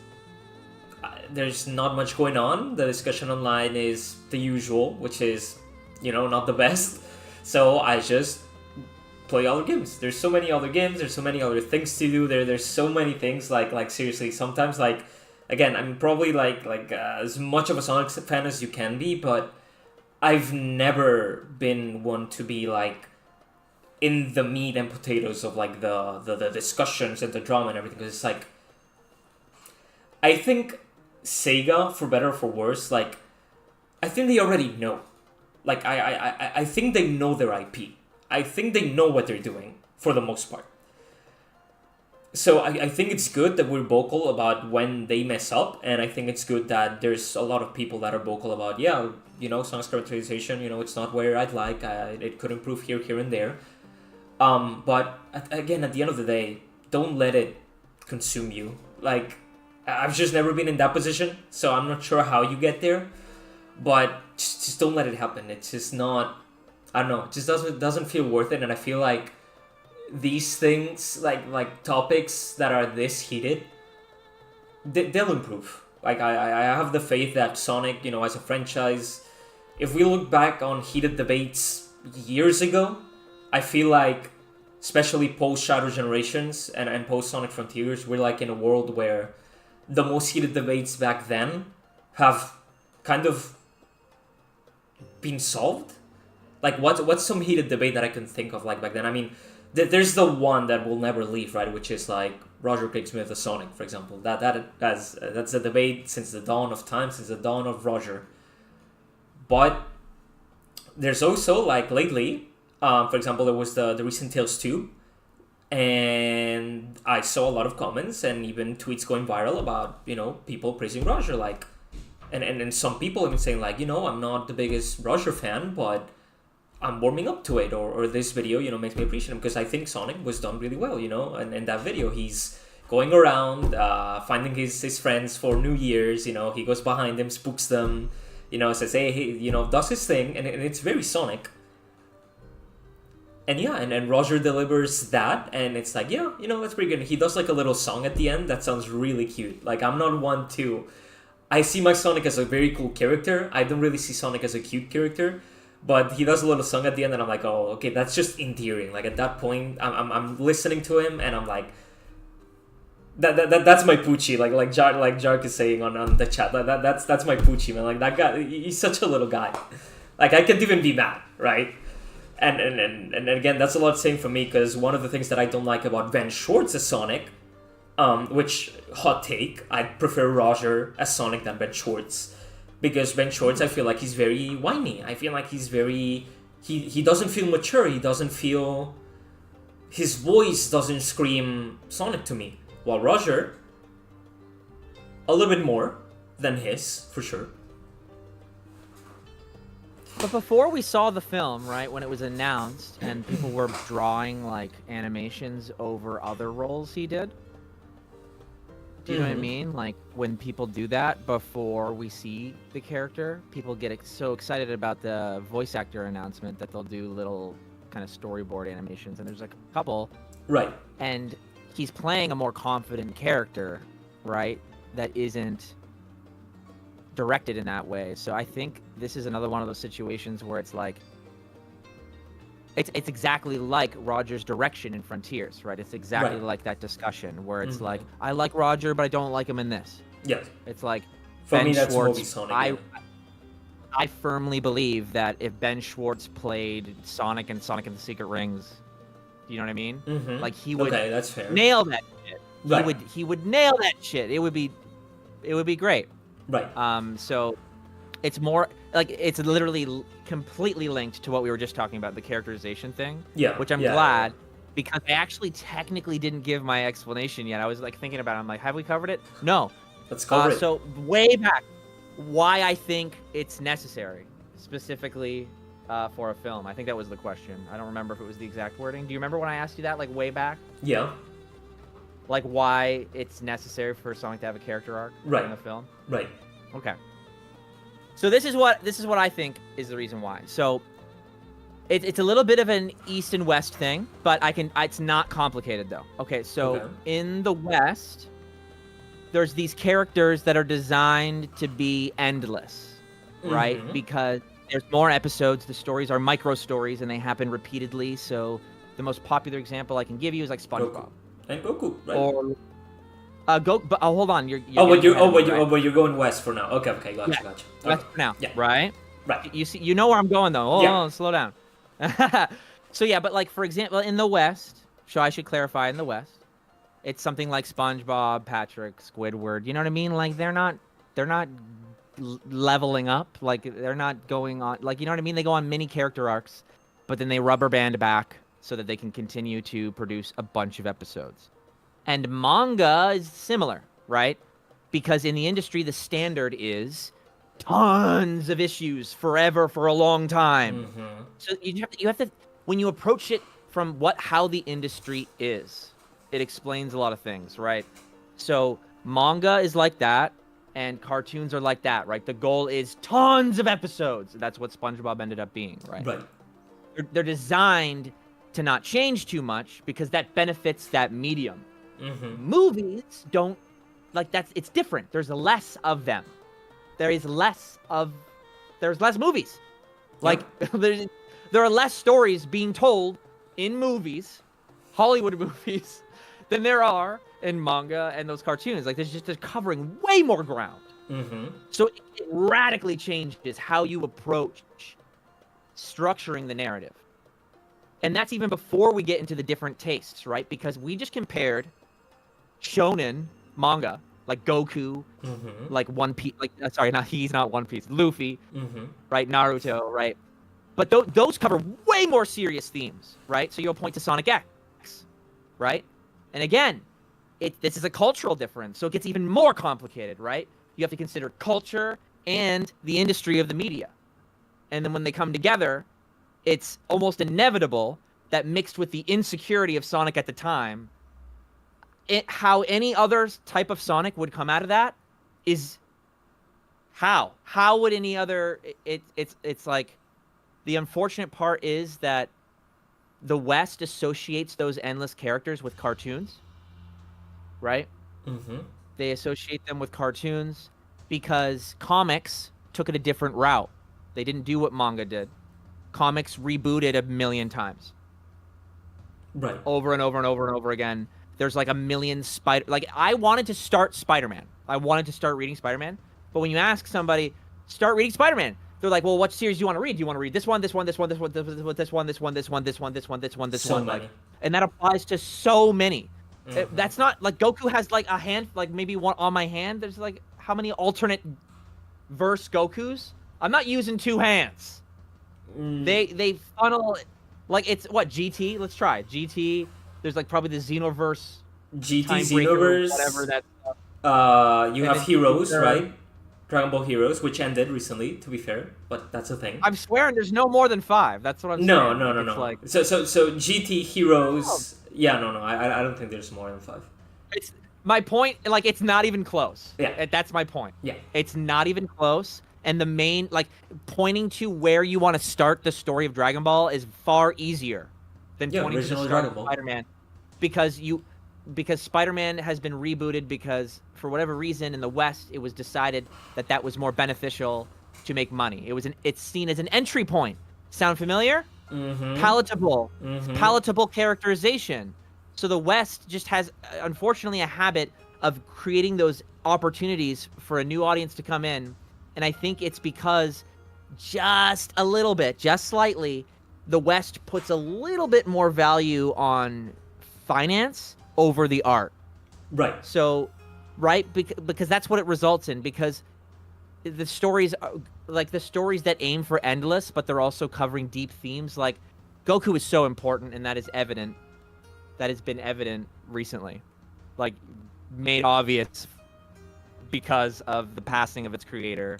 there's not much going on. The discussion online is the usual, which is, you know, not the best. So I just play other games. There's so many other games. There's so many other things to do. There's so many things. Like seriously, sometimes, like, again, I'm probably like as much of a Sonic fan as you can be, but I've never been one to be like in the meat and potatoes of like the discussions and the drama and everything. Because it's like, I think Sega, for better or for worse, like, I think they already know. Like, I think they know their IP. I think they know what they're doing, for the most part. So I think it's good that we're vocal about when they mess up, and I think it's good that there's a lot of people that are vocal about, yeah, you know, Sonic's characterization, you know, it's not where I'd like, it could improve here and there. But, again, at the end of the day, don't let it consume you. Like, I've just never been in that position, so I'm not sure how you get there, but just don't let it happen. It's just not, I don't know, it just doesn't feel worth it, and I feel like these things, like topics that are this heated, they'll improve. Like, I have the faith that Sonic, you know, as a franchise, if we look back on heated debates years ago, I feel like, especially post-Shadow Generations and post-Sonic Frontiers, we're like in a world where the most heated debates back then have kind of been solved. Like, what's some heated debate that I can think of, like, back then? I mean, there's the one that will never leave, right? Which is like Roger Craig's Smith as Sonic, for example. That's a debate since the dawn of time, since the dawn of Roger. But there's also, like, lately, for example, there was the recent Tales 2, and I saw a lot of comments and even tweets going viral about, you know, people praising Roger, like, and some people even saying, like, you know, I'm not the biggest Roger fan, but I'm warming up to it, or this video, you know, makes me appreciate him, because I think Sonic was done really well, you know, and in that video, he's going around, finding his friends for New Year's, you know, he goes behind them, spooks them, you know, says, hey, you know, does his thing, and it's very Sonic. And yeah, and Roger delivers that, and it's like, yeah, you know, that's pretty good. He does like a little song at the end that sounds really cute. Like, I'm not one to... I see my Sonic as a very cool character. I don't really see Sonic as a cute character. But he does a little song at the end, and I'm like, oh, okay, that's just endearing. Like, at that point, I'm listening to him, and I'm like... That's my Poochie, like Jark is saying on the chat. That's my Poochie, man. Like, that guy, he's such a little guy. Like, I can't even be mad, right? And again, that's a lot saying for me, because one of the things that I don't like about Ben Schwartz as Sonic, which, hot take, I prefer Roger as Sonic than Ben Schwartz, because Ben Schwartz, I feel like he's very whiny. I feel like he's very... He doesn't feel mature. He doesn't feel... His voice doesn't scream Sonic to me. While Roger, a little bit more than his, for sure. But before we saw the film, right, when it was announced and people were drawing, like, animations over other roles he did, do you know what I mean? Like, when people do that before we see the character, people get so excited about the voice actor announcement that they'll do little kind of storyboard animations, and there's like a couple. Right. And he's playing a more confident character, right, that isn't directed in that way. So I think this is another one of those situations where it's like, it's exactly like Roger's direction in Frontiers, right? It's exactly like that discussion where it's like, I like Roger, but I don't like him in this. Yes. It's like, for Ben me, that's Schwartz, movie Sonic. I firmly believe that if Ben Schwartz played Sonic and Sonic and the Secret Rings, you know what I mean? Like, he would that's fair. nail that shit. Right. He would nail that shit. It would be great. Right. So it's more like, it's literally completely linked to what we were just talking about, the characterization thing. Yeah. Which I'm glad, because I actually technically didn't give my explanation yet. I was like thinking about it. I'm like, have we covered it? No. Let's cover it. So way back, why I think it's necessary, specifically for a film. I think that was the question. I don't remember if it was the exact wording. Do you remember when I asked you that, like, way back? Yeah. Like, why it's necessary for Sonic to have a character arc in the film? Right. Okay. So this is what I think is the reason why. So it's a little bit of an East and West thing, but it's not complicated though. Okay, so in the West, there's these characters that are designed to be endless, right? Because there's more episodes, the stories are micro stories, and they happen repeatedly. So the most popular example I can give you is like SpongeBob. Goku. And Goku, right? Or but hold on, you're you're going west for now. Okay, gotcha. West for now, right? Right. You know where I'm going though. Oh, slow down. So yeah, but like, for example, in the West, so I should clarify, in the West, it's something like SpongeBob, Patrick, Squidward. You know what I mean? Like, they're not leveling up. Like, they're not going on, like, you know what I mean? They go on mini character arcs, but then they rubber band back so that they can continue to produce a bunch of episodes. And manga is similar, right? Because in the industry, the standard is tons of issues forever for a long time. So you have to, when you approach it from how the industry is, it explains a lot of things, right? So manga is like that, and cartoons are like that, right? The goal is tons of episodes. That's what SpongeBob ended up being, right? Right. They're designed to not change too much because that benefits that medium. Movies don't, like, it's different. There's less of them. There's less movies. Like, there are less stories being told in movies, Hollywood movies, than there are in manga and those cartoons. Like, they're covering way more ground. So it radically changes how you approach structuring the narrative. And that's even before we get into the different tastes, right? Because we just compared shonen manga, like Goku, like One Piece, like sorry, he's not One Piece, Luffy, right? Naruto, right? But those cover way more serious themes, right? So you'll point to Sonic X, right? And again, this is a cultural difference, so it gets even more complicated, right? You have to consider culture and the industry of the media. And then when they come together, it's almost inevitable that mixed with the insecurity of Sonic at the time, how any other type of Sonic would come out of that is how would any other it's like the unfortunate part is that the West associates those endless characters with cartoons, right? They associate them with cartoons because comics took it a different route. They didn't do what manga did. Comics rebooted a million times, right? Over and over and over and over again. There's like a million like I wanted to start Spider-Man. I wanted to start reading Spider-Man. But when you ask somebody, start reading Spider-Man, they're like, well, what series do you want to read? Do you want to read this one, this one, this one, this one, this one, this one, this one, this one, this one, this one, this one, this one? Like, and that applies to so many. That's not like Goku has like a hand, like maybe one on my hand. There's like how many alternate verse Gokus? I'm not using two hands. They funnel like it's what GT. Let's try GT. There's like probably the Xenoverse. GT Xenoverse. Whatever that. You have Heroes, right? Dragon Ball Heroes, which ended recently, to be fair, but that's a thing. I'm swearing there's no more than 5. That's what I'm saying. No. Like... So GT Heroes. Oh. Yeah, no. I don't think there's more than 5. It's my point. Like it's not even close. Yeah, that's my point. Yeah, it's not even close. And the main, like, pointing to where you want to start the story of Dragon Ball is far easier than pointing to the start of Spider-Man, because Spider-Man has been rebooted because for whatever reason in the West it was decided that was more beneficial to make money. It's seen as an entry point. Sound familiar? Palatable, palatable characterization. So the West just has, unfortunately, a habit of creating those opportunities for a new audience to come in. And I think it's because just a little bit, just slightly, the West puts a little bit more value on finance over the art. Right. So, right, because that's what it results in. Because the stories, like the stories that aim for endless, but they're also covering deep themes. Like Goku is so important, and that is evident. That has been evident recently, like made obvious because of the passing of its creator,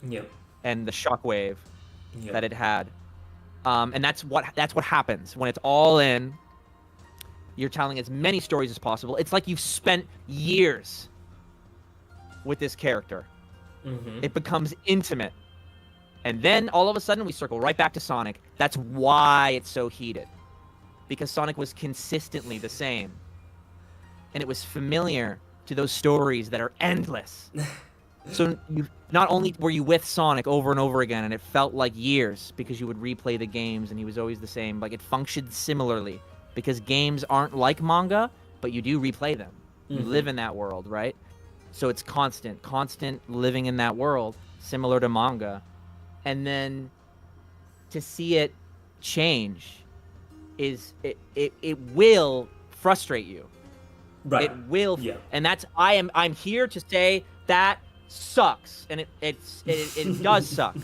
and the shockwave that it had. And that's what happens when it's all in. You're telling as many stories as possible. It's like you've spent years with this character. It becomes intimate. And then all of a sudden we circle right back to Sonic. That's why it's so heated. Because Sonic was consistently the same. And it was familiar to those stories that are endless. So you not only were you with Sonic over and over again, and it felt like years because you would replay the games and he was always the same. Like it functioned similarly because games aren't like manga, but you do replay them. You live in that world, right? So it's constant living in that world, similar to manga. And then to see it change it will frustrate you. Right. It will. Yeah. And that's I'm here to say that sucks, and it does suck.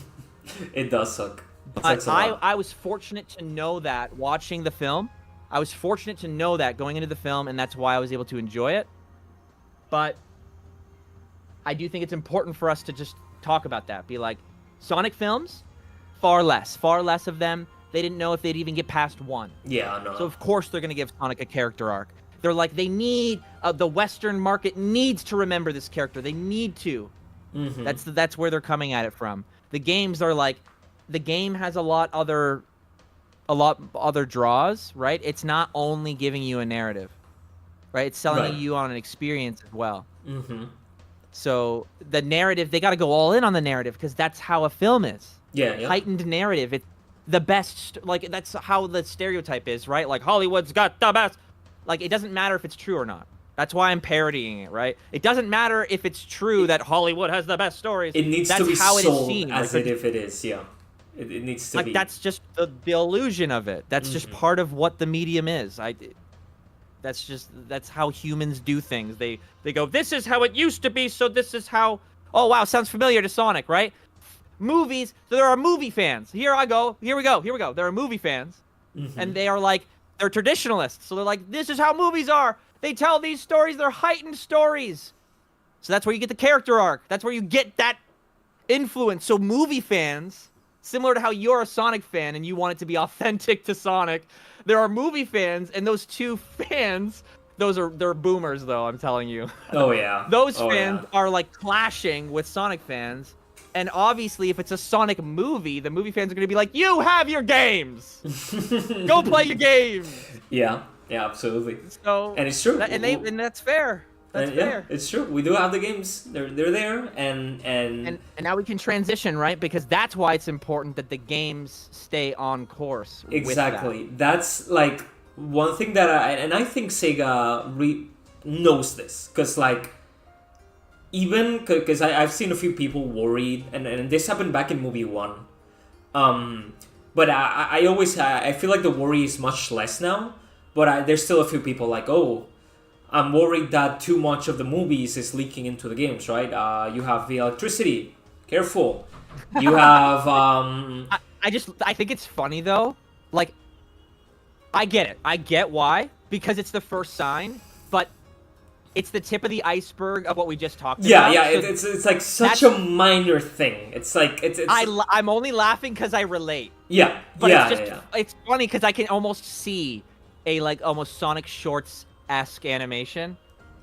It does suck. But I was fortunate to know that watching the film. I was fortunate to know that going into the film, and that's why I was able to enjoy it. But I do think it's important for us to just talk about that. Be like, Sonic films, far less of them. They didn't know if they'd even get past 1. Yeah, I know. So of course they're gonna give Sonic a character arc. They're like, they need the Western market needs to remember this character. They need to. That's where they're coming at it from. The games are like, the game has a lot other draws, right? It's not only giving you a narrative, right? It's selling you on an experience as well. So the narrative, they got to go all in on the narrative because that's how a film is. Yeah. Heightened narrative. It's the best. Like that's how the stereotype is, right? Like Hollywood's got the best. Like it doesn't matter if it's true or not. That's why I'm parodying it, right? It doesn't matter if it's true that Hollywood has the best stories. It needs to be sold as if it is, yeah. It needs to be. Like, that's just the illusion of it. That's just part of what the medium is. That's how humans do things. They go, this is how it used to be, so this is how. Oh wow, sounds familiar to Sonic, right? Movies. So there are movie fans. Here I go. Here we go. Here we go. There are movie fans, and they are like, they're traditionalists. So they're like, this is how movies are. They tell these stories. They're heightened stories. So that's where you get the character arc. That's where you get that influence. So movie fans, similar to how you're a Sonic fan and you want it to be authentic to Sonic, there are movie fans, and those two fans, they're boomers though, I'm telling you. Oh yeah. Those fans are like clashing with Sonic fans. And obviously, if it's a Sonic movie, the movie fans are going to be like, you have your games! Go play your games! Yeah, absolutely. So, and it's true. And that's fair. That's fair. Yeah, it's true. We do have the games. They're there, and now we can transition, right? Because that's why it's important that the games stay on course. Exactly. That's like one thing that I think Sega knows this, because like, even because I've seen a few people worried, and this happened back in movie 1. But I always I feel like the worry is much less now. But there's still a few people like, oh, I'm worried that too much of the movies is leaking into the games, right? You have the electricity. Careful. You have I think it's funny though. Like, I get it. I get why, because it's the first sign, but it's the tip of the iceberg of what we just talked about. Yeah, it's like such a minor thing. It's like it's I'm only laughing because I relate. Yeah, but yeah, it's just it's funny because I can almost see a like almost Sonic Shorts-esque animation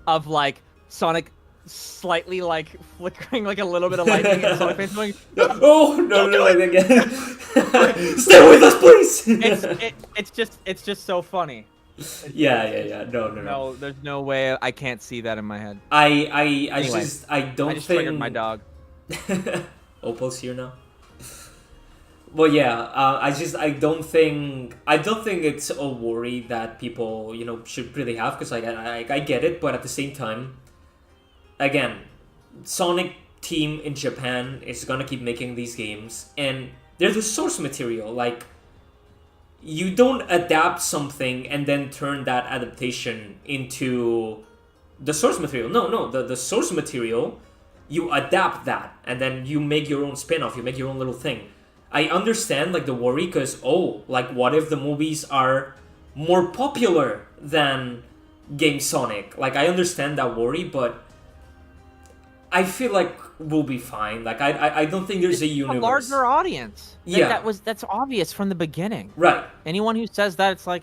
of like Sonic slightly like flickering like a little bit of lightning and Sonic fans going, oh no like again. Stay with us, please. It's just so funny. Yeah. No, there's no way I can't see that in my head. I Anyway, just triggered my dog. Opal's here now. Well, yeah, I don't think it's a worry that people, should really have, because I get it, but at the same time, again, Sonic team in Japan is gonna keep making these games, and they're the source material. Like, you don't adapt something and then turn that adaptation into the source material. No, the source material, you adapt that, and then you make your own spin-off, you make your own little thing. I understand, like, the worry, because, like, what if the movies are more popular than Game Sonic? Like, I understand that worry, but I feel like we'll be fine. Like, I don't think there's a universe. A larger audience. Yeah. That's obvious from the beginning. Right. Anyone who says that, it's like,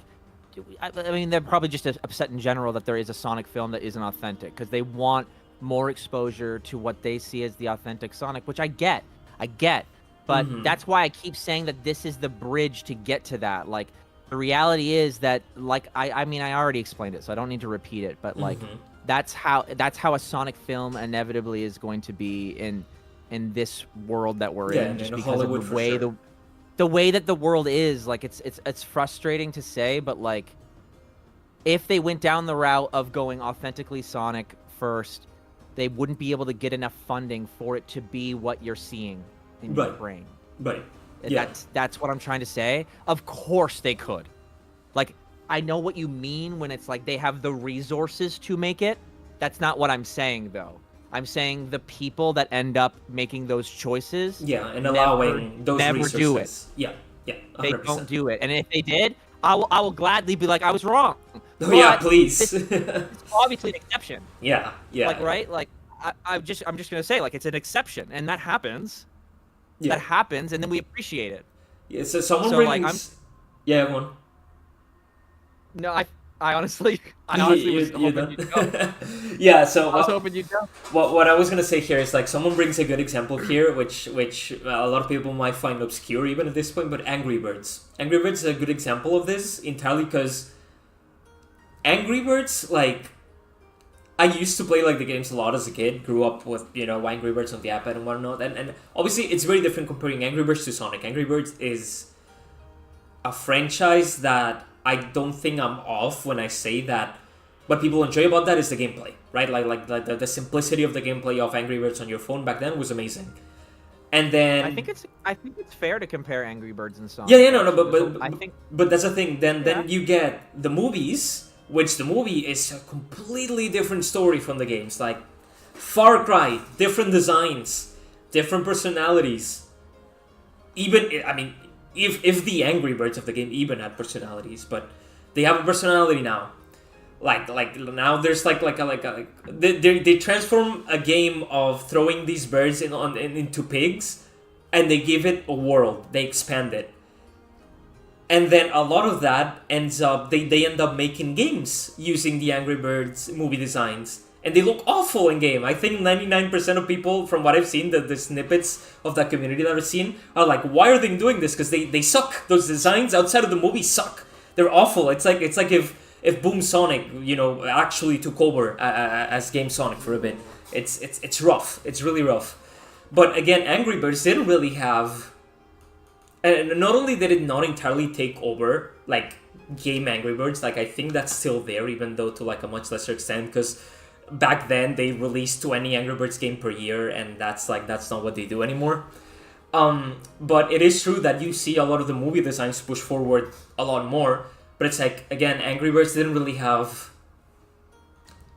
I mean, they're probably just upset in general that there is a Sonic film that isn't authentic, because they want more exposure to what they see as the authentic Sonic, which I get. But that's why I keep saying that this is the bridge to get to that. Like, the reality is that, like, I mean, I already explained it, so I don't need to repeat it. But like, that's how a Sonic film inevitably is going to be in this world that we're in, just because Hollywood, of the way the way that the world is. Like, it's frustrating to say, but like, if they went down the route of going authentically Sonic first, they wouldn't be able to get enough funding for it to be what you're seeing in your brain. Right. Yeah. That's what I'm trying to say. Of course they could. Like, I know what you mean when it's like they have the resources to make it. That's not what I'm saying, though. I'm saying the people that end up making those choices, and allowing those resources. Do it. Yeah, 100%. They don't do it. And if they did, I will gladly be like, I was wrong. Oh, yeah, please. It's obviously an exception. Yeah. Like, right? Like, I'm just gonna say, like, it's an exception, and that happens. Yeah. That happens, and then we appreciate it. Yeah. So someone brings. Like, yeah, go on. No, I honestly was hoping you'd go. Yeah, so I was hoping you'd go. What I was gonna say here is, like, someone brings a good example here, which a lot of people might find obscure even at this point, but Angry Birds. Angry Birds is a good example of this, entirely because Angry Birds, like, I used to play, like, the games a lot as a kid, grew up with, Angry Birds on the iPad and whatnot, and obviously it's very different comparing Angry Birds to Sonic. Angry Birds is a franchise that I don't think I'm off when I say that what people enjoy about that is the gameplay, right? Like the simplicity of the gameplay of Angry Birds on your phone back then was amazing. And then I think it's fair to compare Angry Birds and Sonic. Yeah, no, but that's the thing. Then you get the movies, which the movie is a completely different story from the games. Like Far Cry, different designs, different personalities. Even, I mean, if the Angry Birds of the game even had personalities, but they have a personality now. Like now there's they transform a game of throwing these birds into pigs, and they give it a world. They expand it, and then a lot of that ends up they end up making games using the Angry Birds movie designs, and they look awful in game. I think 99% of people, from what I've seen, the snippets of that community that I've seen, are like, why are they doing this? Because they suck. Those designs outside of the movie suck. They're awful. It's like if Boom Sonic, actually took over as Game Sonic for a bit. It's rough. It's really rough. But again, Angry Birds didn't really have. And not only did it not entirely take over like game Angry Birds, like I think that's still there, even though to like a much lesser extent, because back then they released 20 Angry Birds game per year, and that's not what they do anymore. But it is true that you see a lot of the movie designs push forward a lot more. But it's like, again, Angry Birds didn't really have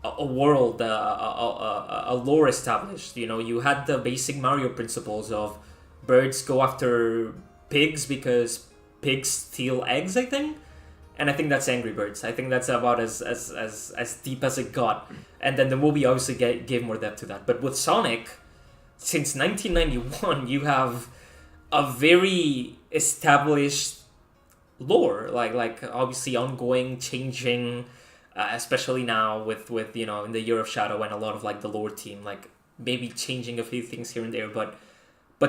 a world, a lore established. You had the basic Mario principles of birds go after pigs because pigs steal eggs, I think. And I think that's Angry Birds. I think that's about as deep as it got. And then the movie obviously gave more depth to that. But with Sonic, since 1991, you have a very established lore, like obviously ongoing, changing, especially now with in the Year of Shadow and a lot of like the lore team, like maybe changing a few things here and there, but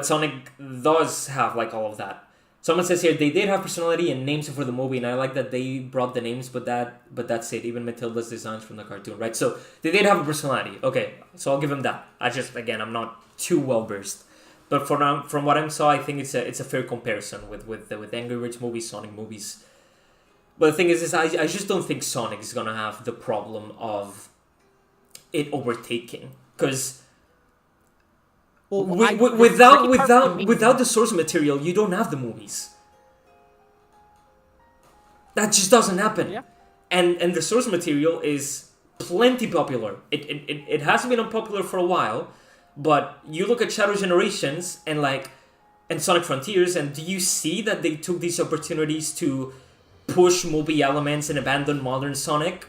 Sonic does have like all of that. Someone says here they did have personality and names for the movie, and I like that they brought the names, but that's it. Even Matilda's designs from the cartoon, right? So they did have a personality. Okay, so I'll give them that. I'm not too well versed. But from what I saw, I think it's a fair comparison with Angry Birds movies, Sonic movies. But the thing is I just don't think Sonic is gonna have the problem of it overtaking, because without the source material, you don't have the movies. That just doesn't happen. Yeah. And the source material is plenty popular. It has been unpopular for a while. But you look at Shadow Generations and Sonic Frontiers, and do you see that they took these opportunities to push movie elements and abandon modern Sonic?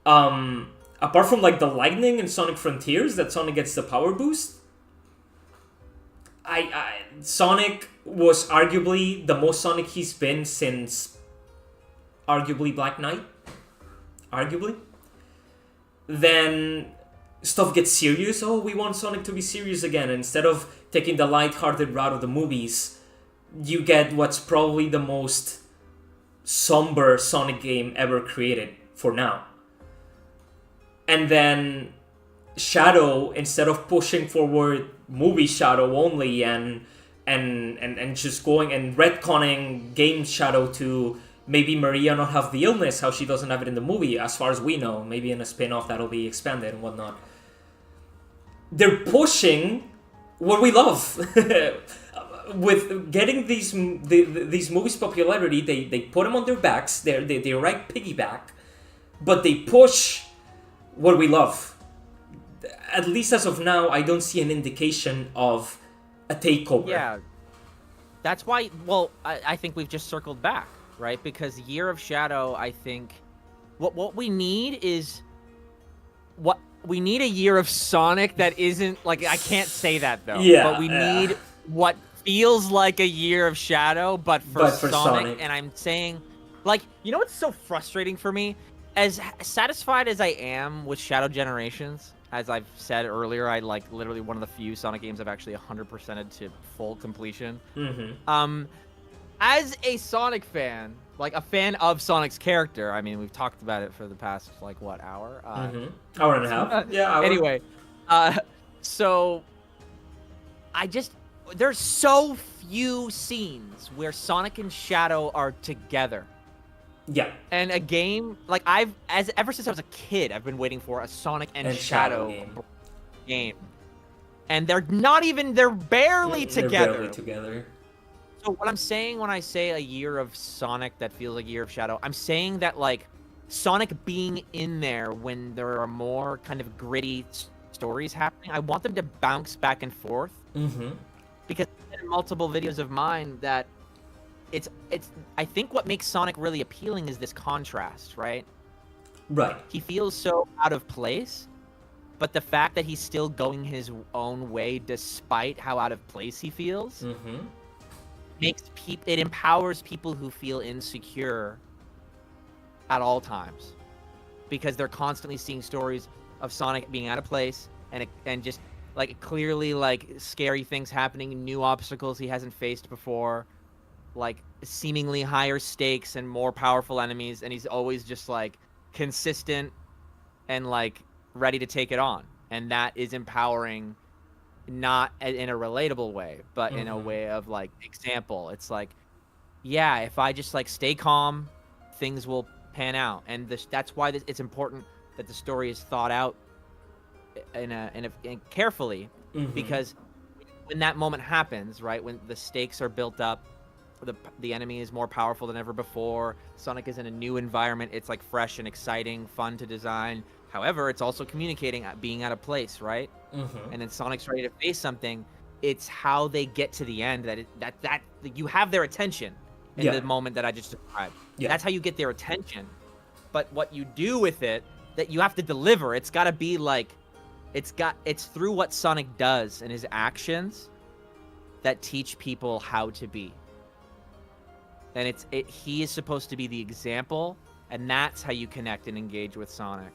Apart from like the lightning in Sonic Frontiers, that Sonic gets the power boost. Sonic was arguably the most Sonic he's been since arguably Black Knight. Arguably. Then stuff gets serious. Oh, we want Sonic to be serious again. And instead of taking the light-hearted route of the movies, you get what's probably the most somber Sonic game ever created for now. And then Shadow, instead of pushing forward movie Shadow only and just going and retconning game Shadow to maybe Maria not have the illness, how she doesn't have it in the movie, as far as we know. Maybe in a spin-off that'll be expanded and whatnot. They're pushing what we love. With getting these movies' popularity, they put them on their backs. They ride piggyback, but they push what we love. At least as of now, I don't see an indication of a takeover. Yeah, that's why. Well, I think we've just circled back, right? Because Year of Shadow, I think, what we need is we need a Year of Sonic that isn't like, I can't say that though. Yeah. But we need what feels like a Year of Shadow, but for Sonic. And I'm saying, like, what's so frustrating for me? As satisfied as I am with Shadow Generations, as I've said earlier, I like literally one of the few Sonic games I've actually 100%ed to full completion. Mm-hmm. As a Sonic fan, like a fan of Sonic's character, I mean, we've talked about it for the past hour? Hour and a half. Yeah. Hour. Anyway, so there's so few scenes where Sonic and Shadow are together. Yeah. And a game like ever since I was a kid, I've been waiting for a Sonic and Shadow game. And they're barely together. They're barely together. So what I'm saying when I say a Year of Sonic that feels like a Year of Shadow, I'm saying that like Sonic being in there when there are more kind of gritty stories happening. I want them to bounce back and forth. Mm-hmm. Because in multiple videos of mine that it's I think what makes Sonic really appealing is this contrast, right? Right. He feels so out of place, but the fact that he's still going his own way despite how out of place he feels Mm-hmm. it empowers people who feel insecure at all times, because they're constantly seeing stories of Sonic being out of place and just like clearly like scary things happening, new obstacles he hasn't faced before, like seemingly higher stakes and more powerful enemies, and he's always just like consistent and like ready to take it on. And that is empowering, not in a relatable way, but in a way of like example. It's like, yeah, if I just like stay calm, things will pan out. And that's why it's important that the story is thought out and carefully, because when that moment happens, right, when the stakes are built up, the enemy is more powerful than ever before, Sonic is in a new environment, it's like fresh and exciting, fun to design. However, it's also communicating being out of place, right? And then Sonic's ready to face something. It's how they get to the end that you have their attention in the moment that I just described. That's how you get their attention. But what you do with it, that you have to deliver. It's got to be like, it's through what Sonic does and his actions that teach people how to be. And he is supposed to be the example, and that's how you connect and engage with Sonic.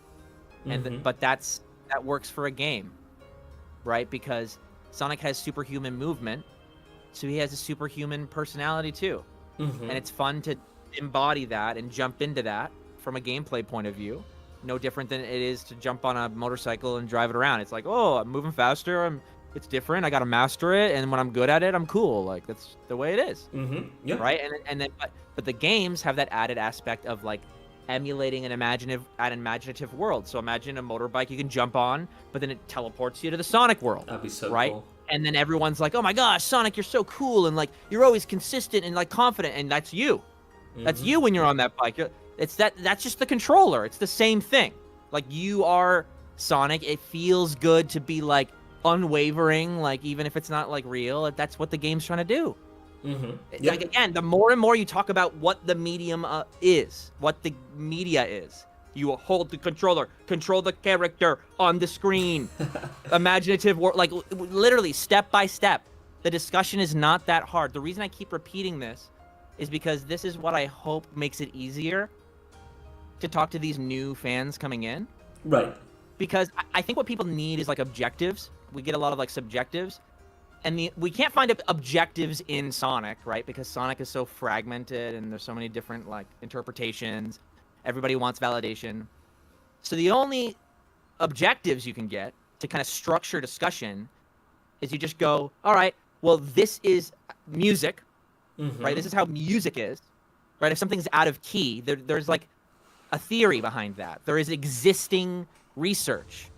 But that works for a game, right? Because Sonic has superhuman movement, so he has a superhuman personality too. And it's fun to embody that and jump into that from a gameplay point of view. No different than it is to jump on a motorcycle and drive it around. It's like, oh, I'm moving faster. It's different. I got to master it, and when I'm good at it, I'm cool. Like, that's the way it is. Right? And then, but the games have that added aspect of like emulating an imaginative world. So imagine a motorbike you can jump on, but then it teleports you to the Sonic world. That'd be so cool. And then everyone's like, oh my gosh, Sonic, you're so cool, and like you're always consistent and like confident, and that's you. That's you when you're on that bike. That's just the controller. It's the same thing. Like, you are Sonic. It feels good to be like unwavering, like even if it's not like real. That's what the game's trying to do. Like, again, the more and more you talk about what the medium is, what the media is, you hold the controller, control the character on the screen, imaginative work, like literally step by step. The discussion is not that hard. The reason I keep repeating this is because this is what I hope makes it easier to talk to these new fans coming in. Right. Because I think what people need is like objectives. We get a lot of like subjectives. And we can't find objectives in Sonic, right? Because Sonic is so fragmented and there's so many different like interpretations. Everybody wants validation. So the only objectives you can get to kind of structure discussion is you just go, all right, well, this is music, right? This is how music is, right? If something's out of key, there's like a theory behind that. There is existing research,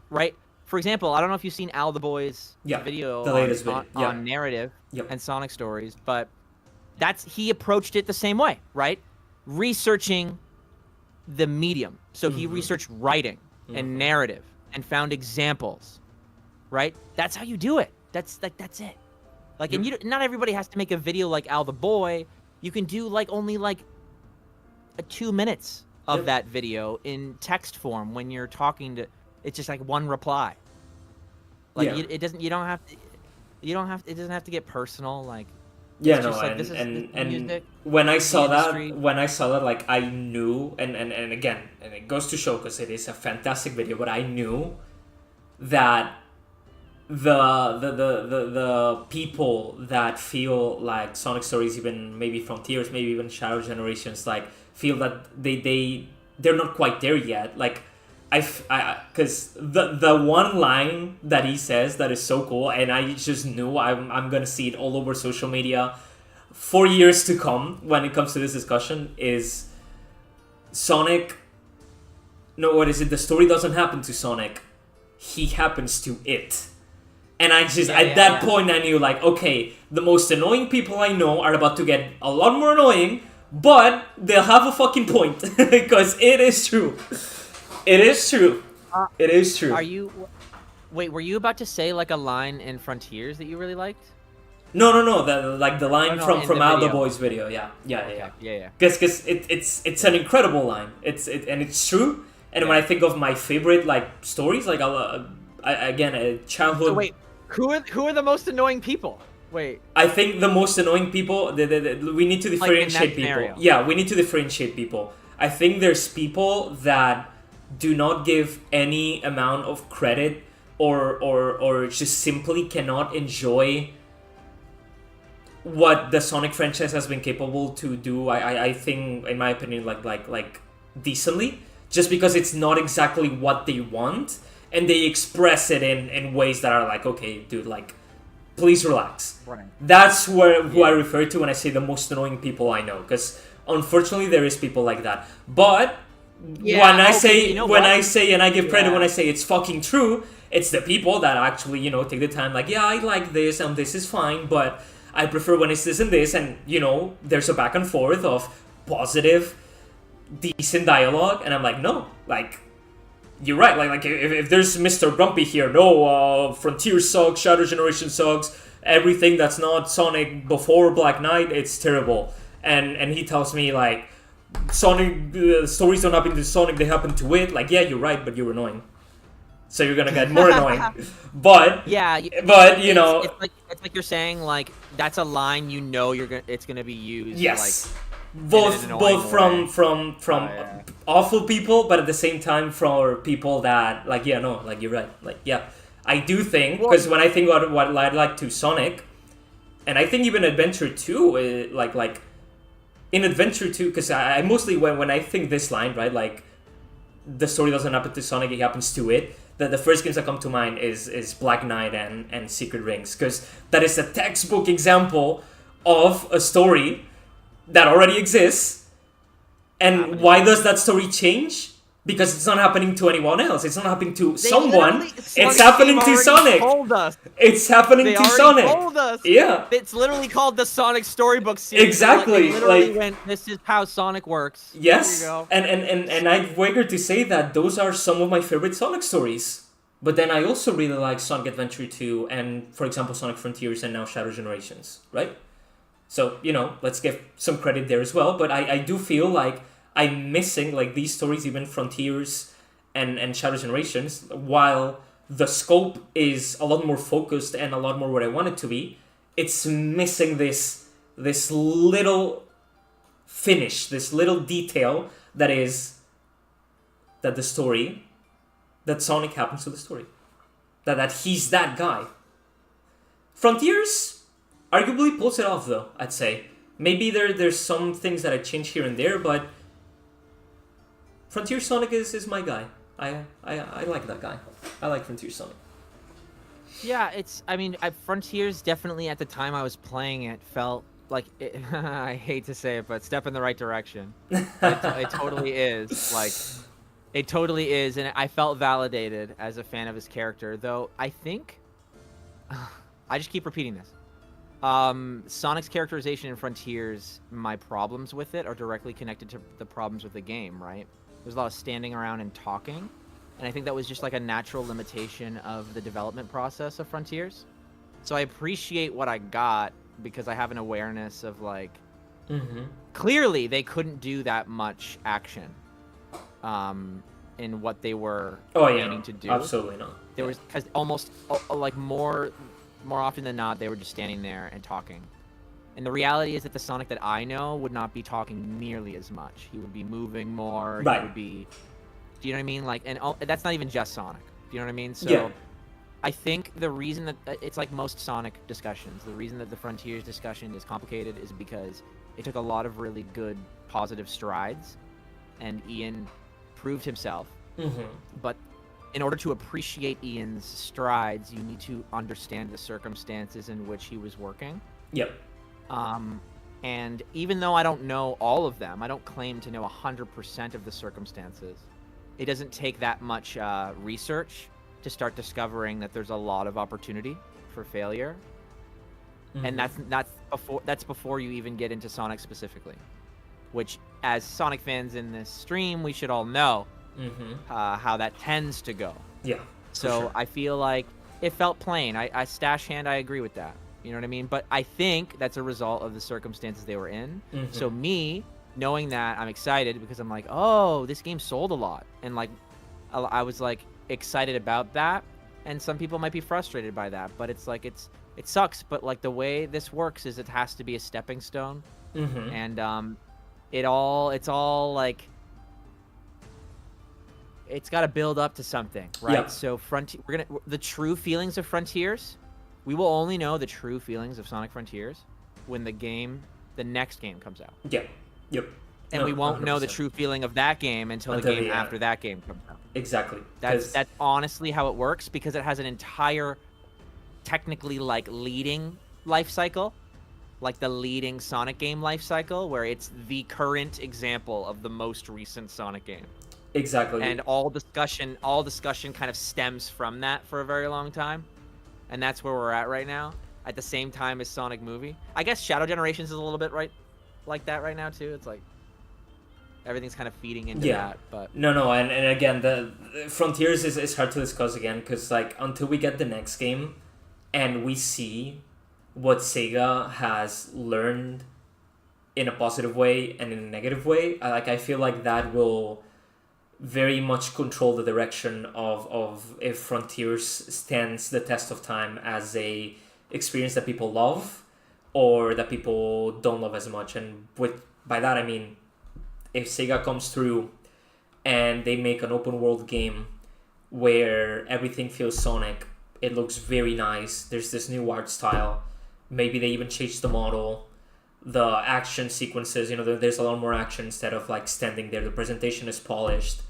right? For example, I don't know if you've seen Al the Boy's video, the latest video on narrative and Sonic stories, but he approached it the same way, right? Researching the medium. So he researched writing and narrative and found examples, right? That's how you do it. That's it. Like, and not everybody has to make a video like Al the Boy. You can do like only like 2 minutes of that video in text form when you're talking to. It's just like one reply. Like it doesn't. You don't have to. It doesn't have to get personal. Like. Yeah, no, like, and when I saw that, like, I knew, and again, and it goes to show, because it is a fantastic video, but I knew that the people that feel like Sonic Stories, even maybe Frontiers, maybe even Shadow Generations, like, feel that they're not quite there yet. Like, because the one line that he says that is so cool, and I just knew I'm gonna see it all over social media for years to come when it comes to this discussion, is Sonic. No, what is it? The story doesn't happen to Sonic; he happens to it. And I just at that point I knew, like, okay, the most annoying people I know are about to get a lot more annoying, but they'll have a fucking point because it is true. It is true. It is true. Are you? Wait, were you about to say like a line in Frontiers that you really liked? No. The line no, from the Al the video. Boy's video. Yeah. Yeah. Because it's an incredible line. And it's true. And when I think of my favorite like stories, like again a childhood. So wait, who are the most annoying people? Wait. I think the most annoying people. We need to differentiate people. scenario. Yeah, we need to differentiate people. I think there's people that do not give any amount of credit or just simply cannot enjoy what the Sonic franchise has been capable to do. I think, in my opinion, like decently, just because it's not exactly what they want, and they express it in ways that are like, okay, dude, like, please relax. Right. That's who I refer to when I say the most annoying people I know, because unfortunately there is people like that. But when I say and I give credit when I say it's fucking true, it's the people that actually, take the time, like, yeah, I like this and this is fine, but I prefer when it's this and this, and there's a back and forth of positive, decent dialogue, and I'm like, no, like, you're right, like if there's Mr. Grumpy here, no, Frontier sucks, Shadow Generation sucks, everything that's not Sonic before Black Knight, it's terrible, and he tells me, like, Sonic stories don't happen to Sonic, they happen to it, like, yeah, you're right, but you're annoying. So you're gonna get more annoying, but it's like you're saying, like, that's a line it's gonna be used. Yes, like, both from awful people, but at the same time for people that like you're right, like I do think, because when I think about what I like to Sonic, and I think even Adventure 2, like in Adventure 2, because I mostly when I think this line, right, like the story doesn't happen to Sonic, it happens to it. The first games that come to mind is Black Knight and Secret Rings, because that is a textbook example of a story that already exists. And why does that story change? Because it's not happening to anyone else. It's not happening to someone. It's happening to Sonic. It's happening to Sonic. They told us. Yeah. It's literally called the Sonic Storybook series. Exactly. They literally went, this is how Sonic works. Yes. Here you go. And I'd wager to say that those are some of my favorite Sonic stories. But then I also really like Sonic Adventure 2 and, for example, Sonic Frontiers and now Shadow Generations, right? So, let's give some credit there as well. But I do feel like I'm missing, like, these stories, even Frontiers and Shadow Generations, while the scope is a lot more focused and a lot more what I want it to be, it's missing this little finish, this little detail that Sonic happens to the story. That he's that guy. Frontiers arguably pulls it off, though, I'd say. Maybe there's some things that I change here and there, but Frontier Sonic is my guy. I like that guy. I like Frontier Sonic. Yeah, Frontiers definitely at the time I was playing it felt like it, I hate to say it, but step in the right direction. It totally is. Like, it totally is, and I felt validated as a fan of his character. Though I think I just keep repeating this. Sonic's characterization in Frontiers, my problems with it are directly connected to the problems with the game, right? There's a lot of standing around and talking, and I think that was just like a natural limitation of the development process of Frontiers. So I appreciate what I got because I have an awareness of, like, clearly they couldn't do that much action in what they were aiming to do. Absolutely not. There was, because almost like more often than not, they were just standing there and talking. And the reality is that the Sonic that I know would not be talking nearly as much. He would be moving more. Right. He would be, do you know what I mean? Like, and that's not even just Sonic. Do you know what I mean? So yeah. I think the reason that it's like most Sonic discussions, the reason that the Frontiers discussion is complicated is because it took a lot of really good positive strides, and Ian proved himself. But in order to appreciate Ian's strides, you need to understand the circumstances in which he was working. Yep. And even though I don't know all of them, I don't claim to know 100% of the circumstances. It doesn't take that much research to start discovering that there's a lot of opportunity for failure. And that's before you even get into Sonic specifically. which as Sonic fans in this stream, we should all know how that tends to go. Yeah. So sure. I feel like it felt plain. I stash hand, I agree with that. You know what I mean? But I think that's a result of the circumstances they were in. So me, knowing that, I'm excited because I'm like, oh, this game sold a lot. And like, I was like excited about that. And some people might be frustrated by that. But it's like, it sucks. But like the way this works is it has to be a stepping stone. And it's all like, it's got to build up to something, right? Yeah. So the true feelings of Frontiers, we will only know the true feelings of Sonic Frontiers when the next game comes out. Yeah. Yep. And No, we won't know the 100%. true feeling of that game until the game after that game comes out. Exactly. That's honestly how it works, because it has an entire, technically like leading life cycle, like the leading Sonic game life cycle, where it's the current example of the most recent Sonic game. Exactly. And all discussion kind of stems from that for a very long time. And that's where we're at right now, at the same time as Sonic movie. I guess Shadow Generations is a little bit like that right now too. It's like everything's kind of feeding into that. But no, and again, the Frontiers is hard to discuss again, because like until we get the next game and we see what Sega has learned in a positive way and in a negative way, I feel like that will very much control the direction of if Frontiers stands the test of time as a experience that people love or that people don't love as much. And by that I mean, if Sega comes through and they make an open world game where everything feels Sonic, it looks very nice, there's this new art style, maybe they even change the model, the action sequences, there's a lot more action instead of like standing there, the presentation is polished,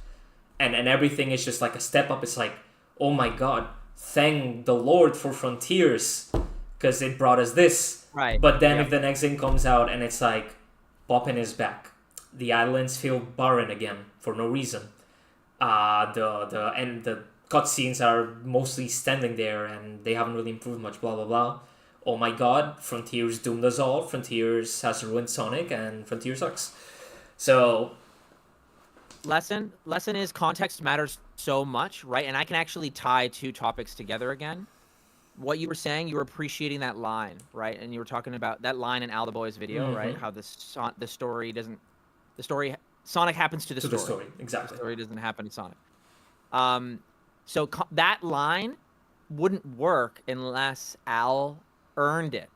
and everything is just like a step up. It's like, oh my god, thank the Lord for Frontiers, because it brought us this. Right. But then if the next thing comes out and it's like, Boppin is back, the islands feel barren again for no reason, the cutscenes are mostly standing there and they haven't really improved much, blah blah blah. Oh my god, Frontiers doomed us all. Frontiers has ruined Sonic, and Frontier sucks. So lesson is context matters so much, right? And I can actually tie two topics together again. What you were saying, you were appreciating that line, right? And you were talking about that line in Al the Boy's video, right? How the story Sonic happens to the story. Exactly. The story doesn't happen to Sonic. So that line wouldn't work unless Al earned it.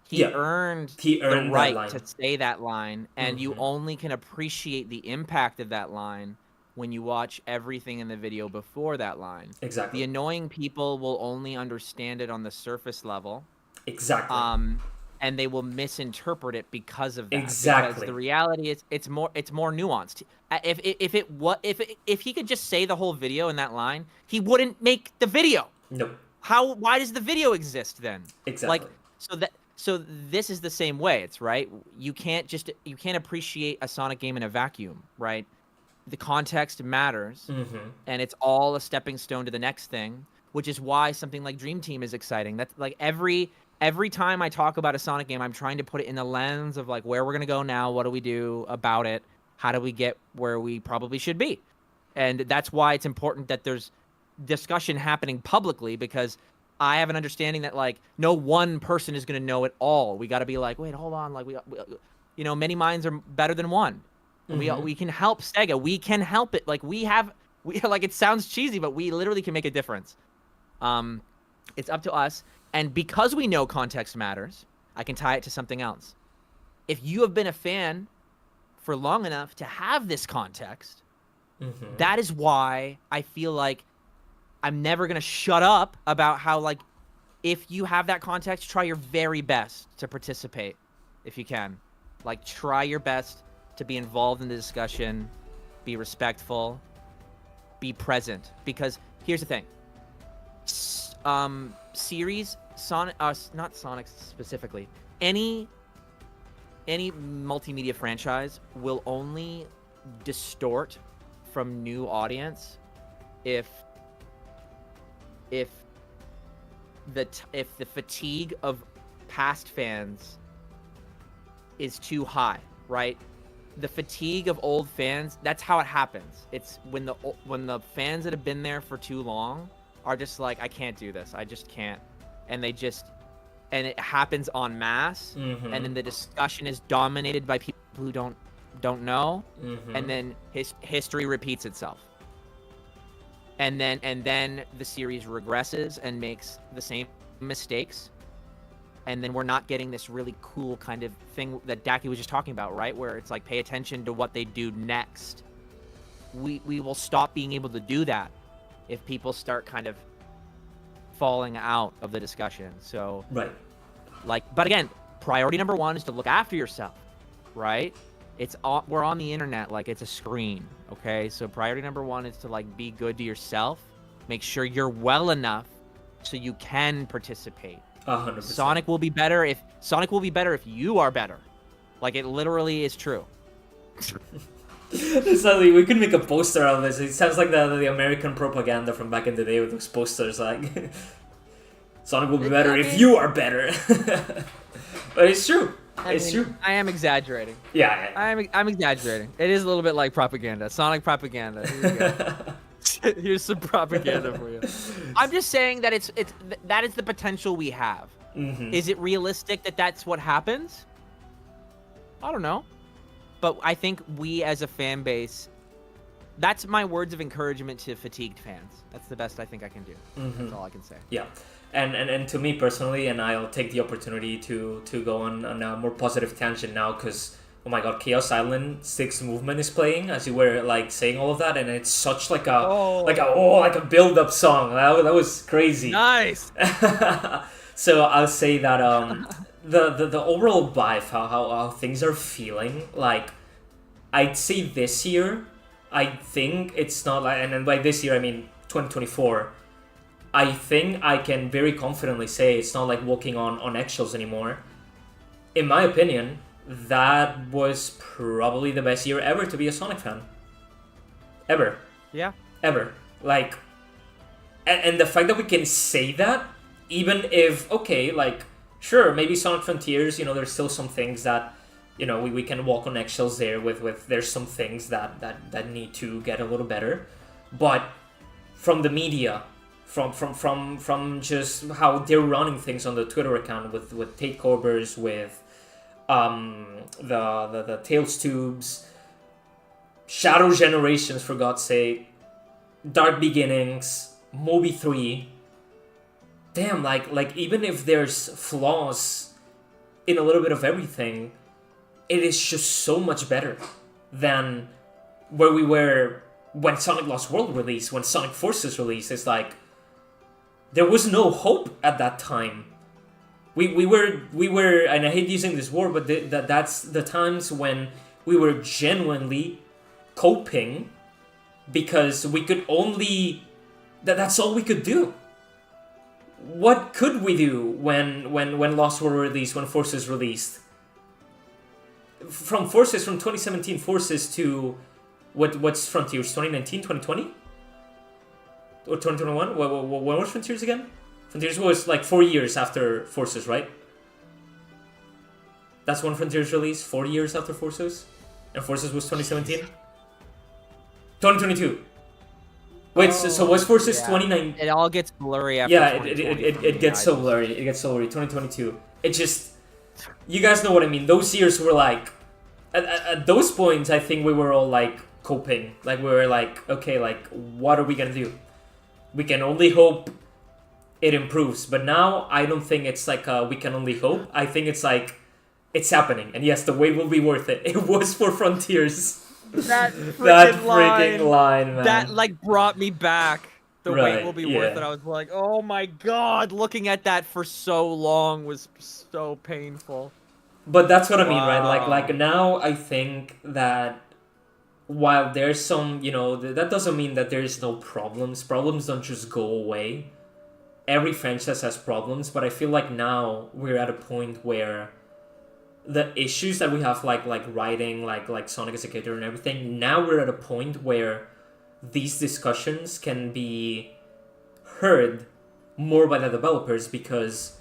He earned the right to say that line, and you only can appreciate the impact of that line when you watch everything in the video before that line. Exactly. The annoying people will only understand it on the surface level. Exactly. And they will misinterpret it because of that. Exactly. Because the reality is, it's more nuanced. If he could just say the whole video in that line, he wouldn't make the video. Nope. Why does the video exist then? Exactly. So this is the same way. It's right. You can't appreciate a Sonic game in a vacuum, right? The context matters, and it's all a stepping stone to the next thing, which is why something like Dream Team is exciting. That's like every time I talk about a Sonic game, I'm trying to put it in the lens of like, where we're gonna go now, what do we do about it, how do we get where we probably should be, and that's why it's important that there's discussion happening publicly, because I have an understanding that like no one person is gonna know it all. We got to be like, wait, hold on, like we many minds are better than one. We can help Sega. We can help it. Like we like, it sounds cheesy, but we literally can make a difference. It's up to us. And because we know context matters, I can tie it to something else. If you have been a fan for long enough to have this context, that is why I feel like I'm never going to shut up about how, like, if you have that context, try your very best to participate if you can. Like, try your best to be involved in the discussion, be respectful, be present. Because here's the thing. Series, Sonic, not Sonic specifically, any multimedia franchise will only distort from new audience if the fatigue of past fans is too high, right? the fatigue of old fans, that's how it happens. It's when the fans that have been there for too long are just like, I can't do this. I just can't. And it happens en masse. Mm-hmm. And then the discussion is dominated by people who don't know. Mm-hmm. And then history repeats itself. And then the series regresses and makes the same mistakes. And then we're not getting this really cool kind of thing that Dakiii was just talking about, right? Where it's like, pay attention to what they do next. We will stop being able to do that if people start kind of falling out of the discussion. So, right. But again, priority number one is to look after yourself, right? We're on the internet, like it's a screen, okay? So priority number one is to like be good to yourself. Make sure you're well enough so you can participate. 100%. Sonic will be better if you are better. Like, it literally is true. Suddenly, we could make a poster out of this. It sounds like the American propaganda from back in the day with those posters, like Sonic will be better if you are better. But it's true. It's true. I am exaggerating. Yeah. I'm exaggerating. It is a little bit like propaganda. Sonic propaganda. Here you go. Here's some propaganda for you. I'm just saying that that is the potential we have. Mm-hmm. Is it realistic that that's what happens? I don't know. But I think we as a fan base, that's my words of encouragement to fatigued fans. That's the best I think I can do. Mm-hmm. That's all I can say. Yeah. And to me personally, and I'll take the opportunity to go on a more positive tangent now, because oh my god, Chaos Island 6 movement is playing as you were like saying all of that, and it's such like a build up song. That was crazy. Nice. So I'll say that the overall vibe, how things are feeling, like I'd say this year, I think it's not like, and by this year I mean 2024. I think I can very confidently say it's not like walking on eggshells anymore. In my opinion, that was probably the best year ever to be a Sonic fan. Ever. Yeah. Ever. Like, and the fact that we can say that, even if, okay, like, sure, maybe Sonic Frontiers, there's still some things that, we can walk on eggshells there with there's some things that need to get a little better. But from the media, from just how they're running things on the Twitter account with takeovers, with the Tails Tubes, Shadow Generations, for God's sake, Dark Beginnings, Moby 3. Damn, like even if there's flaws in a little bit of everything, it is just so much better than where we were when Sonic Lost World released, when Sonic Forces released. It's like there was no hope at that time. We were, and I hate using this word, but that's the times when we were genuinely coping because we could only, that's all we could do. What could we do when Lost World released, when Forces released? From 2017 Forces to what's Frontiers, 2019, 2020? Or 2021? When was Frontiers again? Frontiers was like 4 years after Forces, right? That's when Frontiers released, 4 years after Forces? And Forces was 2017? 2022. Wait, so was Forces 2019? It all gets blurry after. Yeah, it gets so blurry. It gets so blurry. 2022. It just, you guys know what I mean. Those years were like, at those points, I think we were all like coping. Like we were like, okay, like what are we gonna do? We can only hope it improves. But now I don't think it's like we can only hope. I think it's like it's happening. And yes, the wait will be worth it. It was for Frontiers. That freaking line, man. That like brought me back. The Right, wait will be worth it. I was like, oh my god, looking at that for so long was so painful. But that's what I mean, right? Wow. Like now I think that while there's some, that doesn't mean that there's no problems. Problems don't just go away. Every franchise has problems, but I feel like now we're at a point where the issues that we have, like writing, like Sonic as a character and everything, now we're at a point where these discussions can be heard more by the developers, because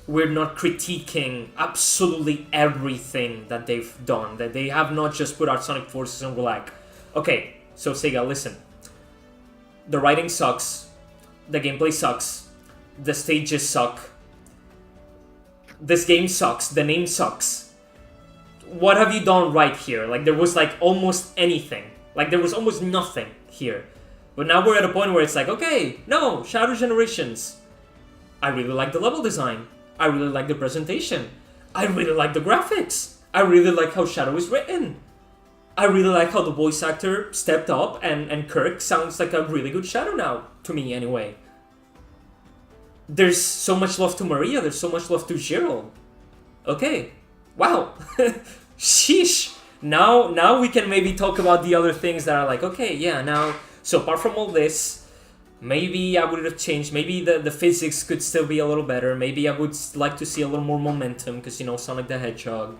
we're not critiquing absolutely everything that they've done. That they have not just put out Sonic Forces and we're like, okay, so Sega, listen. The writing sucks. The gameplay sucks. The stages suck. This game sucks. The name sucks. What have you done right here? Like, there was like almost anything. Like, there was almost nothing here. But now we're at a point where it's like, okay, no, Shadow Generations. I really like the level design. I really like the presentation. I really like the graphics. I really like how Shadow is written. I really like how the voice actor stepped up and Kirk sounds like a really good Shadow now, to me anyway. There's so much love to Maria, there's so much love to Jiro. Okay, wow. Sheesh. Now we can maybe talk about the other things that are like, okay, yeah, now... So apart from all this, maybe I would have changed. Maybe the physics could still be a little better. Maybe I would like to see a little more momentum because, you know, Sonic the Hedgehog.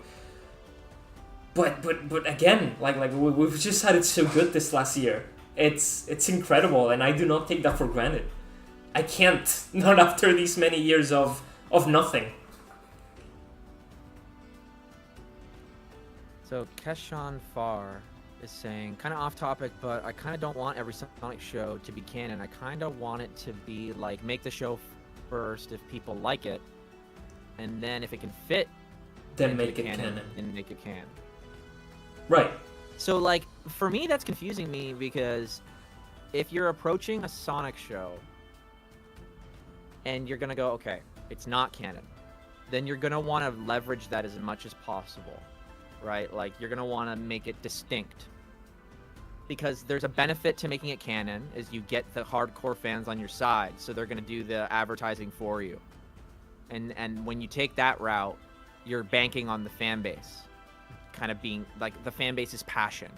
But again, like we've just had it so good this last year. It's incredible, and I do not take that for granted. I can't, not after these many years of nothing. So Keshan Farr is saying, kind of off topic, but I kind of don't want every Sonic show to be canon. I kind of want it to be like, make the show first if people like it, and then if it can fit, then make it canon. And make it canon. Right. So like, for me, that's confusing me because if you're approaching a Sonic show and you're gonna go, okay, it's not canon, then you're gonna want to leverage that as much as possible. Right? Like, you're going to want to make it distinct. Because there's a benefit to making it canon, is you get the hardcore fans on your side, so they're going to do the advertising for you. And when you take that route, you're banking on the fan base. Kind of being, like, the fan base's passion.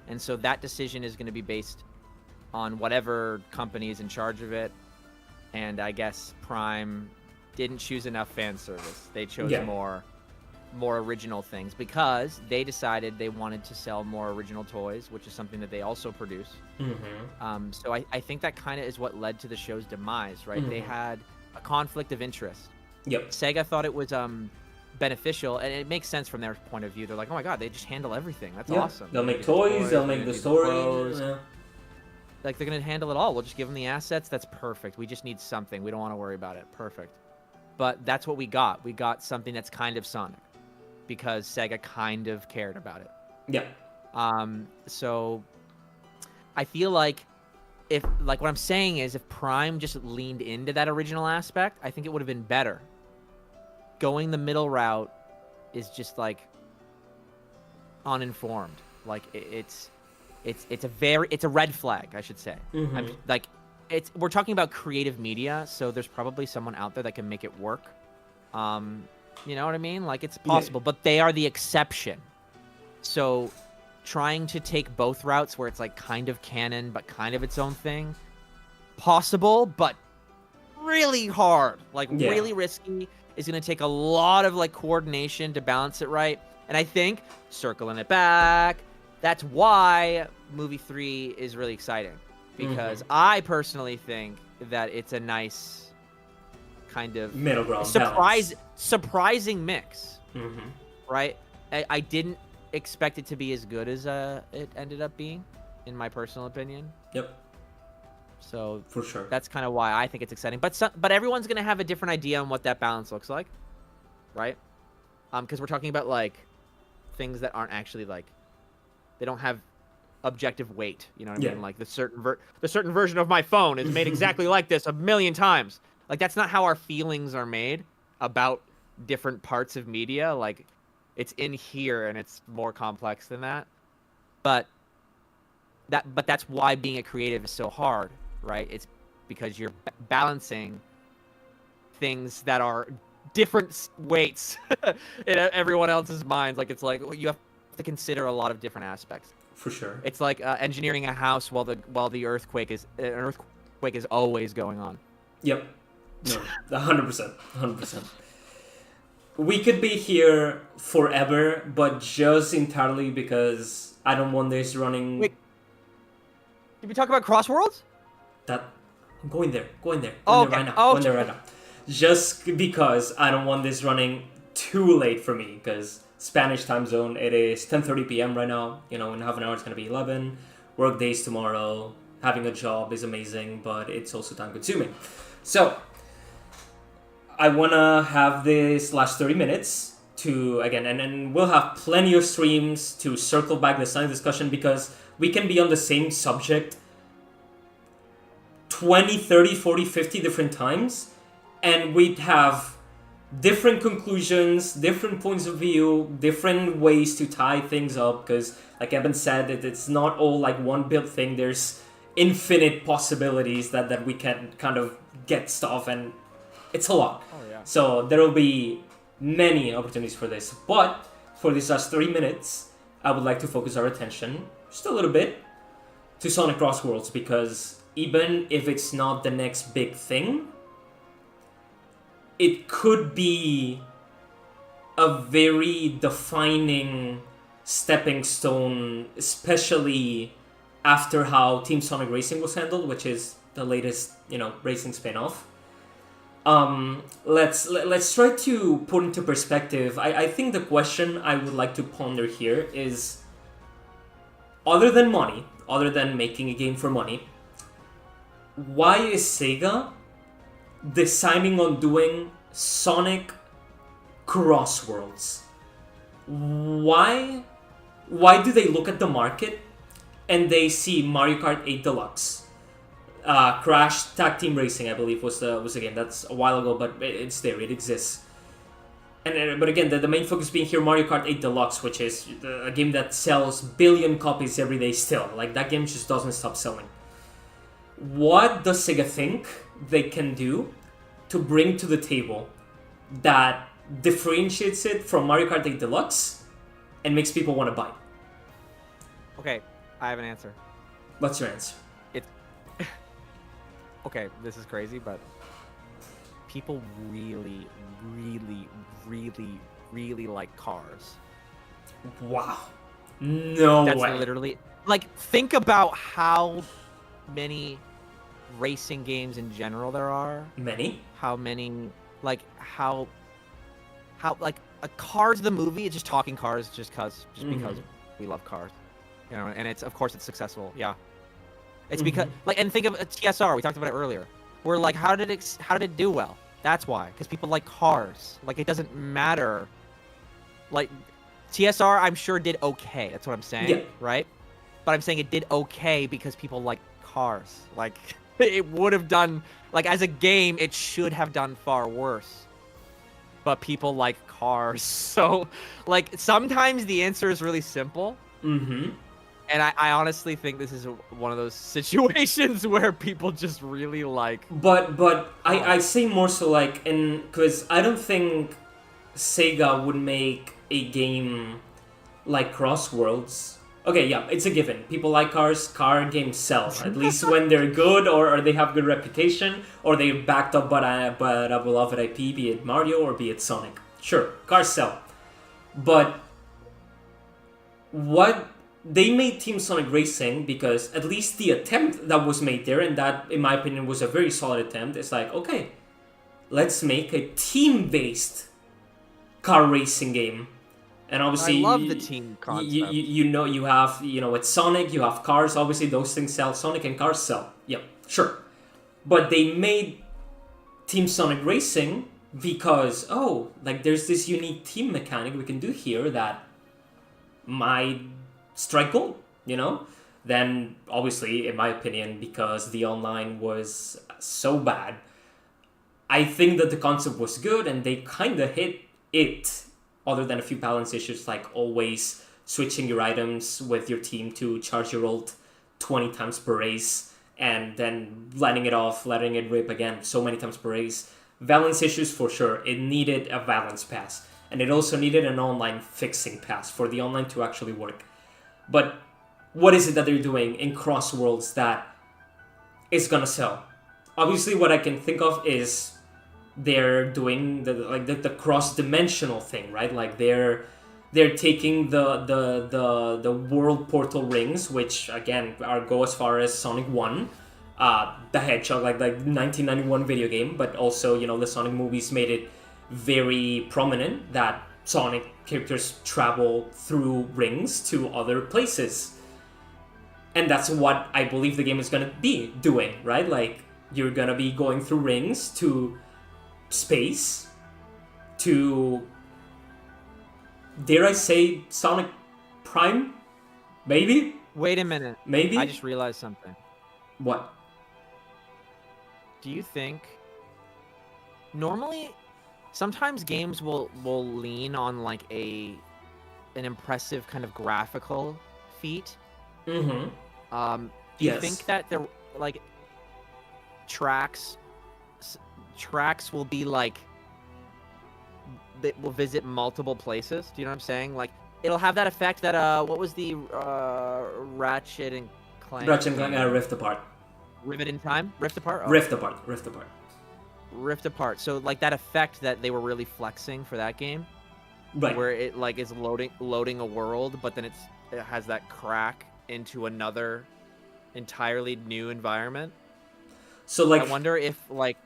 And so that decision is going to be based on whatever company is in charge of it. And I guess Prime didn't choose enough fan service. They chose more original things because they decided they wanted to sell more original toys, which is something that they also produce. Mm-hmm. So I think that kind of is what led to the show's demise, right? Mm-hmm. They had a conflict of interest. Yep. Sega thought it was beneficial, and it makes sense from their point of view. They're like, oh my god, they just handle everything. That's awesome. They'll make toys, they'll make the story. Like, they're going to handle it all. We'll just give them the assets. That's perfect. We just need something. We don't want to worry about it. Perfect. But that's what we got. We got something that's kind of Sonic, because Sega kind of cared about it. Yeah. So I feel like what I'm saying is if Prime just leaned into that original aspect, I think it would have been better. Going the middle route is just like uninformed. Like, it's a red flag, I should say. Mm-hmm. We're talking about creative media, so there's probably someone out there that can make it work. You know what I mean? Like, it's possible, but they are the exception. So trying to take both routes where it's like kind of canon, but kind of its own thing, possible, but really hard, like really risky, is going to take a lot of like coordination to balance it right. And I think circling it back, that's why movie 3 is really exciting, because I personally think that it's a nice kind of middle ground surprising mix. Mm-hmm. Right? I didn't expect it to be as good as it ended up being, in my personal opinion. Yep. So for sure, that's kind of why I think it's exciting. But everyone's gonna have a different idea on what that balance looks like, right? Because we're talking about like things that aren't actually like, they don't have objective weight. You know what I mean? Like the certain version of my phone is made exactly like this 1,000,000 times. Like, that's not how our feelings are made about different parts of media. Like, it's in here, and it's more complex than that. But that's why being a creative is so hard, right? It's because you're balancing things that are different weights in everyone else's minds. Like, it's like you have to consider a lot of different aspects. For sure. It's like engineering a house while the earthquake is always going on. Yep. No, 100%. 100%. We could be here forever, but just entirely because I don't want this running... Wait. Did we talk about Crossworlds? I'm going there. Oh, Going okay. there right now. just because I don't want this running too late for me, because Spanish time zone, it is 10:30 p.m. right now. You know, in half an hour it's going to be 11. Work days tomorrow. Having a job is amazing, but it's also time consuming. So, I want to have this last 30 minutes to, again, and we'll have plenty of streams to circle back the Sonic discussion, because we can be on the same subject 20, 30, 40, 50 different times, and we'd have different conclusions, different points of view, different ways to tie things up, because, like Evan said, it's not all like one built thing. There's infinite possibilities that we can kind of get stuff, and it's a lot. Oh, yeah. So there will be many opportunities for this, but for these last 3 minutes, I would like to focus our attention just a little bit to Sonic Cross Worlds, because even if it's not the next big thing, it could be a very defining stepping stone, especially after how Team Sonic Racing was handled, which is the latest, racing spin-off. Let's try to put into perspective. I think the question I would like to ponder here is, other than money, other than making a game for money, why is Sega deciding on doing Sonic Cross Worlds? Why do they look at the market and they see Mario Kart 8 Deluxe, Crash Tag Team Racing, I believe was the game. That's a while ago, but it's there, it exists. But again, the main focus being here Mario Kart 8 Deluxe, which is a game that sells billion copies every day still. Like, that game just doesn't stop selling. What does Sega think they can do to bring to the table that differentiates it from Mario Kart 8 Deluxe and makes people want to buy? Okay, I have an answer. What's your answer? Okay, this is crazy, but people really, really, really, really like cars. Wow. No That's way. literally... Like, think about how many racing games in general there are. Many? How many... Like, how like, Cars the movie, it's just talking cars because we love cars. You know, and of course it's successful, yeah. It's because, like, and think of TSR, we talked about it earlier. We're like, how did it do well? That's why, because people like cars. Like, it doesn't matter. Like, TSR, I'm sure did okay. That's what I'm saying, yeah. Right? But I'm saying it did okay because people like cars. Like, it would have done, like, as a game, it should have done far worse. But people like cars. So, like, sometimes the answer is really simple. Mm-hmm. And I honestly think this is one of those situations where people just really like... But I say more so like, because I don't think Sega would make a game like Cross Worlds. Okay, yeah, it's a given. People like cars. Car games sell, at least when they're good, or they have good reputation, or they're backed up by a beloved IP, be it Mario or be it Sonic. Sure, cars sell. But what... They made Team Sonic Racing because at least the attempt that was made there, and that, in my opinion, was a very solid attempt, it's like, okay, let's make a team-based car racing game. And obviously, I love the team concept. You have, it's Sonic, you have cars, obviously those things sell. Sonic and cars sell. Yeah, sure. But they made Team Sonic Racing because, there's this unique team mechanic we can do here that might strike gold, Then, obviously, in my opinion, because the online was so bad, I think that the concept was good and they kind of hit it, other than a few balance issues, like always switching your items with your team to charge your ult 20 times per race and then letting it rip again so many times per race. Balance issues for sure. It needed a balance pass. And it also needed an online fixing pass for the online to actually work. But what is it that they're doing in Cross Worlds that is gonna sell? Obviously, what I can think of is they're doing the cross-dimensional thing, right? Like they're taking the world portal rings, which again go as far as Sonic 1, the Hedgehog, like the 1991 video game, but also, you know, the Sonic movies made it very prominent that Sonic characters travel through rings to other places. And that's what I believe the game is gonna be doing, right? Like, you're gonna be going through rings to space, to, dare I say, Sonic Prime? Maybe? Wait a minute. Maybe? I just realized something. What? Do you think normally sometimes games will lean on like an impressive kind of graphical feat? Mm-hmm. Do you Yes. think that they're like tracks will be like that will visit multiple places? Do you know what I'm saying? Like it'll have that effect that what was the Ratchet and Clank? Ratchet and Clank Rift Apart. Rivet in Time? Rift Apart? Oh. Rift Apart. Rift Apart. Rift Apart. So like that effect that they were really flexing for that game, Right. where it like is loading a world, but then it has that crack into another entirely new environment. So like, I wonder if like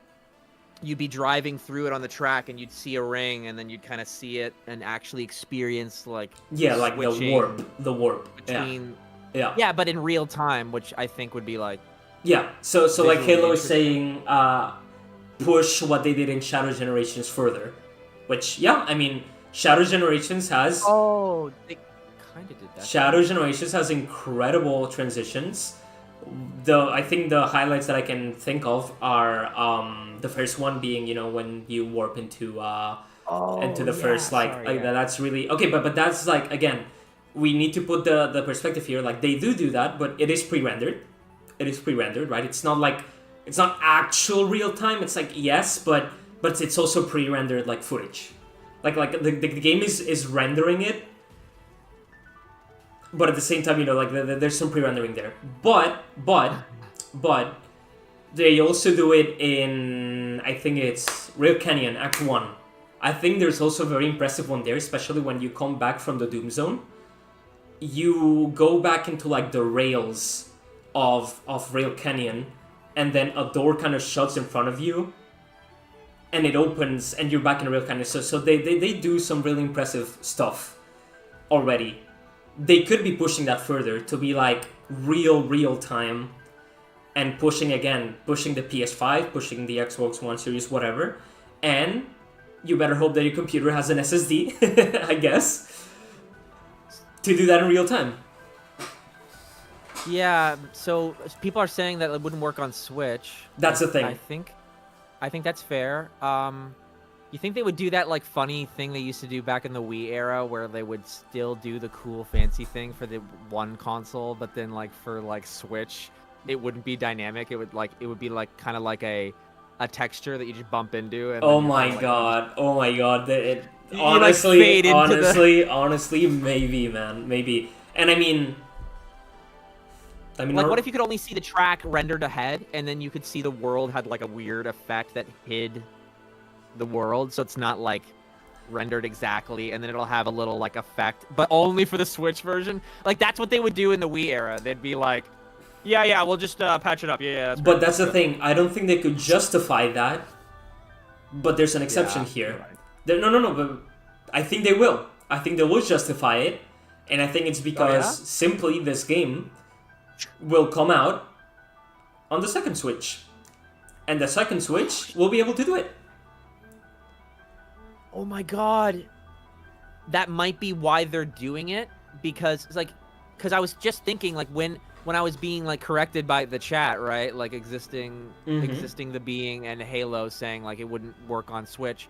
you'd be driving through it on the track and you'd see a ring and then you'd kind of see it and actually experience like yeah, like the warp. between Yeah. but in real time, which I think would be like Yeah. So like visually Halo is interesting. saying push what they did in Shadow Generations further, which yeah, I mean Shadow Generations has oh they kind of did that. Shadow Generations has incredible transitions. I think the highlights that I can think of are the first one being, you know, when you warp into the first that's really okay, but that's like, again, we need to put the perspective here. Like, they do that, but it is pre-rendered. It is pre-rendered, right? It's not like it's not actual real time. It's like, yes, but it's also pre-rendered like footage. Like the game is rendering it, but at the same time, you know, like there's some pre-rendering there. But they also do it in, I think it's Real Canyon Act 1. I think there's also a very impressive one there, especially when you come back from the Doom Zone. You go back into like the rails of Real Canyon, and then a door kind of shuts in front of you, and it opens, and you're back in Real Canyon. So they do some really impressive stuff already. They could be pushing that further to be like real time, and pushing the PS5, pushing the Xbox One series, whatever. And you better hope that your computer has an SSD, I guess, to do that in real time. Yeah, so people are saying that it wouldn't work on Switch. That's the thing. I think that's fair. You think they would do that like funny thing they used to do back in the Wii era, where they would still do the cool fancy thing for the one console, but then like for like Switch, it wouldn't be dynamic. It would be like kind of like a texture that you just bump into. And oh my god! Honestly, maybe, man, maybe. And I mean, like, what if you could only see the track rendered ahead, and then you could see the world had like a weird effect that hid the world, so it's not like rendered exactly, and then it'll have a little like effect, but only for the Switch version. Like, that's what they would do in the Wii era. They'd be like, yeah, we'll just patch it up. Yeah. But that's the thing. I don't think they could justify that. But there's an exception here. Right. No. But I think they will. I think they will justify it, and I think it's because simply this game will come out on the second Switch, and the second Switch will be able to do it. Oh my god, that might be why they're doing it, because I was just thinking, like, when I was being like corrected by the chat, right, like existing the being and Halo saying like it wouldn't work on Switch,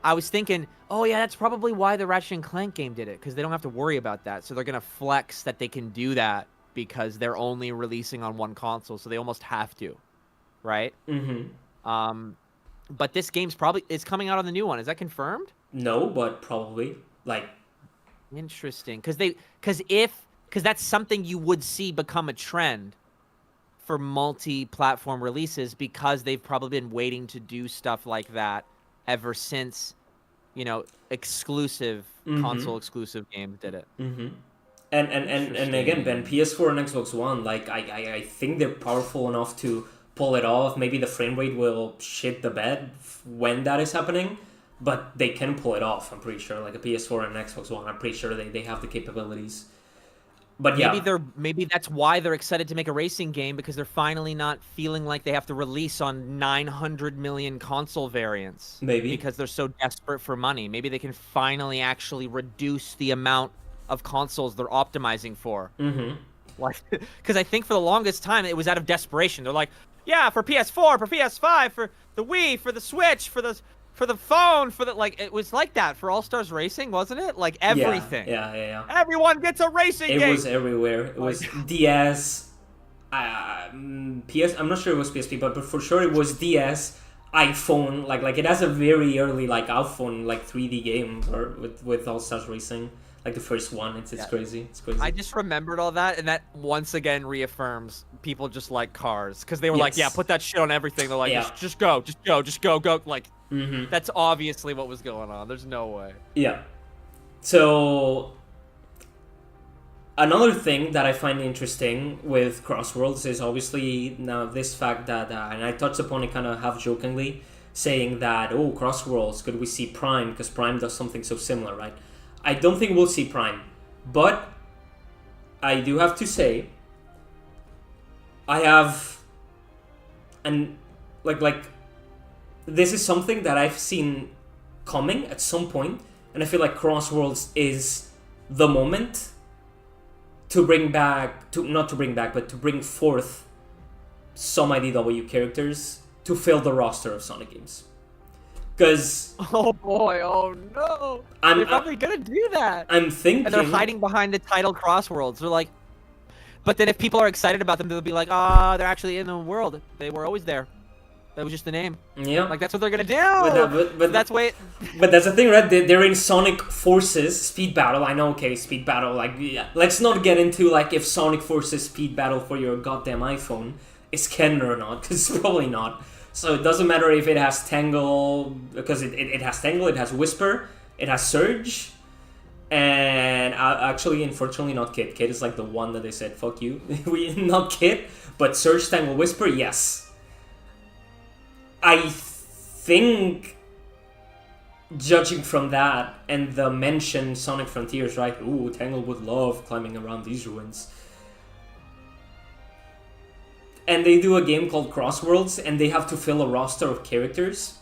I was thinking, oh yeah, that's probably why the Ratchet and Clank game did it, because they don't have to worry about that, so they're gonna flex that they can do that because they're only releasing on one console, so they almost have to, right? But this game's it's coming out on the new one. Is that confirmed? No, but probably. Like, interesting, because that's something you would see become a trend for multi-platform releases, because they've probably been waiting to do stuff like that ever since, you know, exclusive console exclusive games did it. And again, Ben, PS4 and Xbox One, like I think they're powerful enough to pull it off. Maybe the frame rate will shit the bed when that is happening, but they can pull it off. I'm pretty sure, like a PS4 and an Xbox One. I'm pretty sure they have the capabilities. But yeah, maybe that's why they're excited to make a racing game, because they're finally not feeling like they have to release on 900 million console variants. Maybe. Because they're so desperate for money. Maybe they can finally actually reduce the amount of consoles they're optimizing for. Mm-hmm. Like, because I think for the longest time it was out of desperation. They're like, yeah, for PS4, for PS5, for the Wii, for the Switch, for the phone, for the, like, it was like that for All Stars Racing, wasn't it? Like everything. Yeah. Everyone gets a racing game. It was everywhere. It was DS, PS. I'm not sure it was PSP, but for sure it was DS, iPhone. Like it has a very early like iPhone like 3D game or with All Stars Racing. Like the first one, it's crazy. It's crazy. I just remembered all that, and that once again reaffirms people just like cars, because they were like, yeah, put that shit on everything. They're like, just go. Like, that's obviously what was going on. There's no way. Yeah. So another thing that I find interesting with Crossworlds is obviously now this fact that, and I touched upon it kind of half jokingly, saying that, oh, Crossworlds, could we see Prime? Because Prime does something so similar, right? I don't think we'll see Prime, but I do have to say, I have, and like this is something that I've seen coming at some point, and I feel like Crossworlds is the moment to bring forth some IDW characters to fill the roster of Sonic games. Because oh boy, oh no, they're probably gonna do that. I'm thinking, and they're hiding behind the title Crossworlds. They're like, but then if people are excited about them, they'll be like, they're actually in the world. They were always there. That was just the name. Yeah, like that's what they're gonna do. But that's way. But that's the thing, right? They're in Sonic Forces Speed Battle. I know, okay, Speed Battle. Like, yeah. Let's not get into like if Sonic Forces Speed Battle for your goddamn iPhone is canon or not, because it's probably not. So it doesn't matter if it has Tangle, because it has Tangle, it has Whisper, it has Surge, and actually, unfortunately, not Kid. Kid is like the one that they said, fuck you. Not Kid, but Surge, Tangle, Whisper, yes. I think, judging from that, and the mentioned Sonic Frontiers, right? Ooh, Tangle would love climbing around these ruins. And they do a game called Crossworlds, and they have to fill a roster of characters.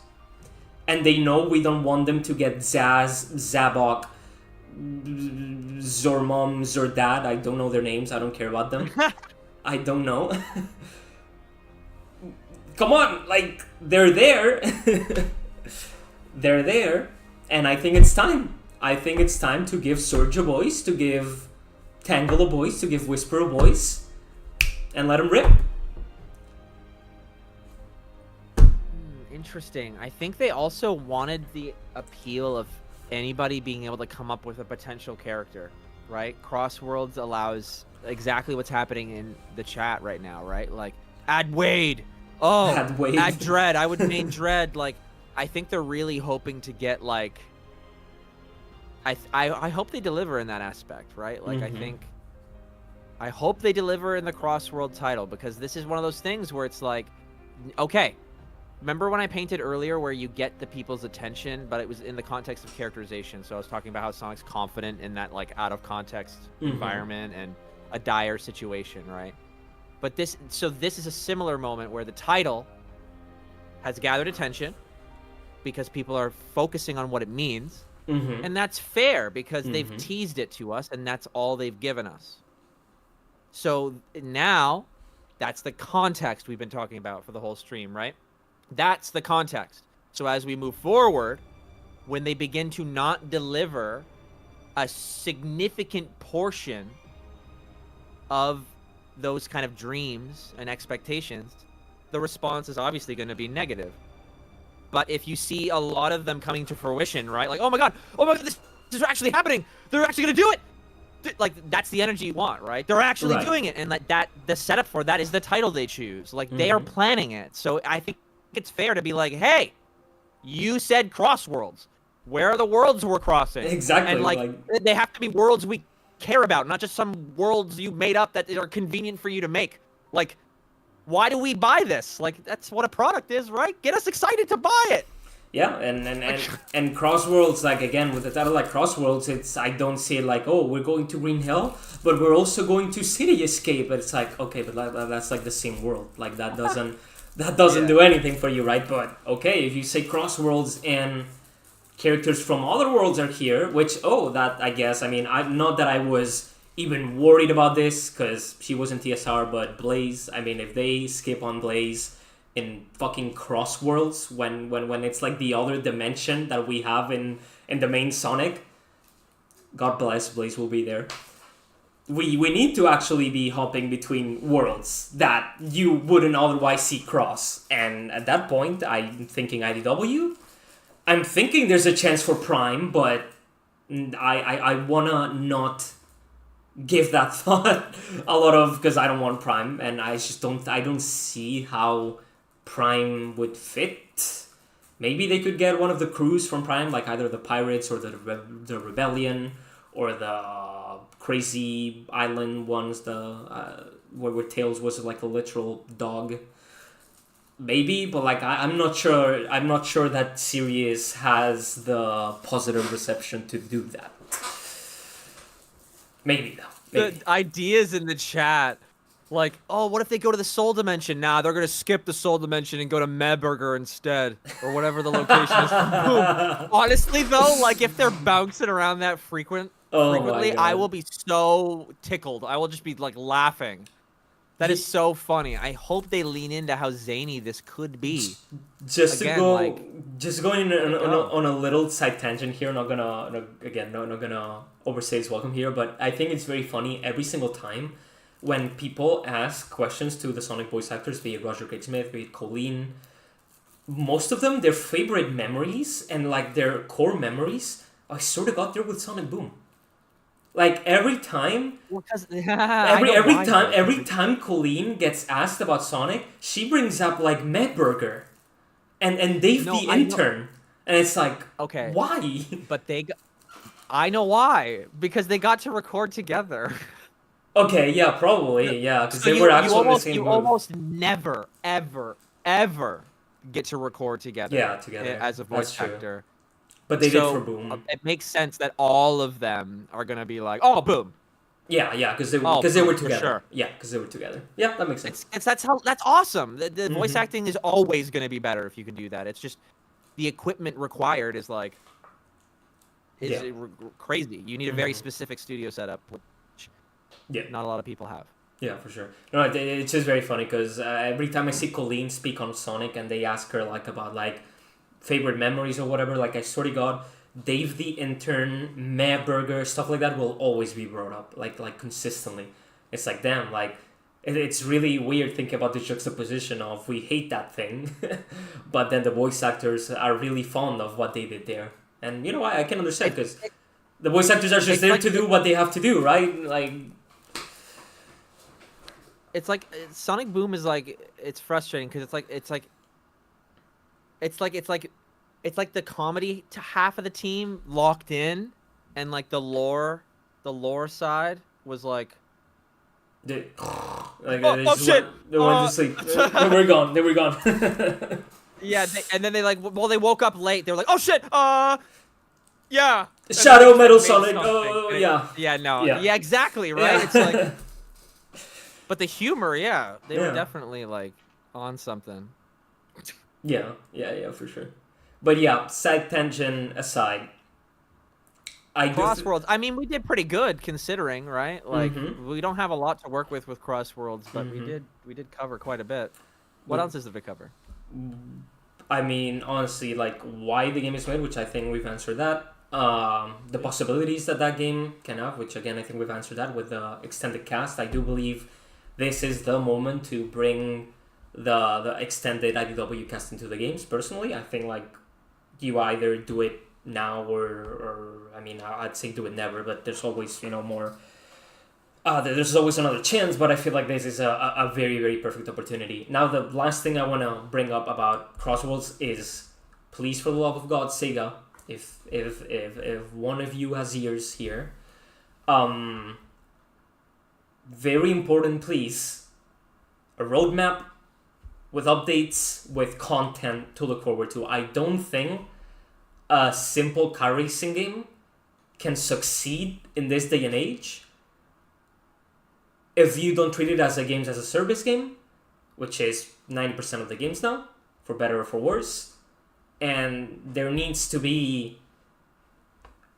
And they know we don't want them to get Zaz, Zabok, Zormom, Zordad. I don't know their names. I don't care about them. I don't know. Come on, like, they're there. They're there. And I think it's time. I think it's time to give Surge a voice, to give Tangle a voice, to give Whisper a voice, and let them rip. Interesting. I think they also wanted the appeal of anybody being able to come up with a potential character, right? Crossworlds allows exactly what's happening in the chat right now, right? Like, add Wade. Oh, add Dread. I would main Dread. Like, I think they're really hoping to get, like, I hope they deliver in that aspect, right? Like, I hope they deliver in the Crossworld title, because this is one of those things where it's like, okay, remember when I painted earlier where you get the people's attention, but it was in the context of characterization. So I was talking about how Sonic's confident in that, like, out of context environment and a dire situation, right? But this is a similar moment where the title has gathered attention because people are focusing on what it means. And that's fair, because they've teased it to us, and that's all they've given us. So now that's the context we've been talking about for the whole stream, right? That's the context. So as we move forward, when they begin to not deliver a significant portion of those kind of dreams and expectations, the response is obviously going to be negative. But if you see a lot of them coming to fruition, right? Like, oh my god, this is actually happening. They're actually going to do it. Like, that's the energy you want, right? They're actually doing it. And that the setup for that is the title they choose. Like, they are planning it. So I think it's fair to be like, hey, you said Crossworlds. Where are the worlds we're crossing? Exactly. And like they have to be worlds we care about, not just some worlds you made up that are convenient for you to make. Like, why do we buy this? Like, that's what a product is, right? Get us excited to buy it. Yeah, and Crossworlds, like, again, with the title like Crossworlds, it's, I don't see it like, oh, we're going to Green Hell, but we're also going to City Escape. But it's like, okay, but that's like the same world. Like, that doesn't do anything for you, right? But okay, if you say Crossworlds and characters from other worlds are here, which, that, I guess, I mean, not that I was even worried about this, because she was in TSR, but Blaze, I mean, if they skip on Blaze in fucking Crossworlds, when it's like the other dimension that we have in the main Sonic, God bless, Blaze will be there. We need to actually be hopping between worlds that you wouldn't otherwise see cross. And at that point, I'm thinking IDW. I'm thinking there's a chance for Prime, but I wanna not give that thought a lot of, because I don't want Prime, and I don't see how Prime would fit. Maybe they could get one of the crews from Prime, like either the Pirates or the Rebellion, or the Crazy Island ones, where Tails was like a literal dog. Maybe, but like I'm not sure. I'm not sure that series has the positive reception to do that. Maybe though. Maybe. The ideas in the chat, like, oh, what if they go to the Soul Dimension? Nah, they're gonna skip the Soul Dimension and go to Medburger instead, or whatever the location is. Honestly, though, like, if they're bouncing around that frequently, I will be so tickled. I will just be like laughing. That is so funny. I hope they lean into how zany this could be. Just going on a little side tangent here. Not gonna overstay his welcome here, but I think it's very funny every single time when people ask questions to the Sonic voice actors, be it Roger Craig Smith, be it Colleen. Most of them, their favorite memories and like their core memories, I sort of got there with Sonic Boom. Like every time, every time Colleen gets asked about Sonic, she brings up like Medburger, and Dave the intern, and it's like, okay, why? But I know why, because they got to record together. Okay, yeah, probably, yeah, because they were actually in the same booth. Almost never, ever get to record together. Yeah, together as a voice actor. But they did for Boom. It makes sense that all of them are gonna be like, "Oh, Boom." Yeah, because they were together. Sure. Yeah, because they were together. Yeah, that makes sense. That's awesome. The voice acting is always gonna be better if you can do that. It's just the equipment required is like crazy. You need a very specific studio setup, which not a lot of people have. Yeah, for sure. No, it's just very funny because every time I see Colleen speak on Sonic and they ask her like about like favorite memories or whatever, like I swear to God, Dave the intern, Medburger, stuff like that will always be brought up, like consistently. It's like, damn, like it's really weird thinking about the juxtaposition of we hate that thing, but then the voice actors are really fond of what they did there. And you know what? I can understand because the voice actors are just there to do what they have to do, right? Like. It's like Sonic Boom is like, it's frustrating because it's like the comedy to half of the team locked in, and like the lore side was like, shit! They were gone. They were gone. Yeah, and then they they woke up late. They were like, oh shit, yeah. Shadow Metal Sonic. Oh yeah. Yeah, no. Yeah, exactly. Right. Yeah. It's like, but the humor, they were definitely like on something. Yeah, for sure. But yeah, side tangent aside, Crossworlds. I mean, we did pretty good considering, right? Like, we don't have a lot to work with Crossworlds, but we did cover quite a bit. What else is there to cover? I mean, honestly, like why the game is made, which I think we've answered that. The possibilities that game can have, which again I think we've answered that with the extended cast. I do believe this is the moment to bring the extended IDW cast into the games. Personally, I think like you either do it now or I mean I'd say do it never, but there's always more. There's always another chance, but I feel like this is a very, very perfect opportunity. Now the last thing I want to bring up about Crossworlds is, please, for the love of God, Sega, if one of you has ears here, Very important, please. A roadmap with updates, with content to look forward to. I don't think a simple car racing game can succeed in this day and age if you don't treat it as a games as a service game, which is 90% of the games now, for better or for worse. And there needs to be,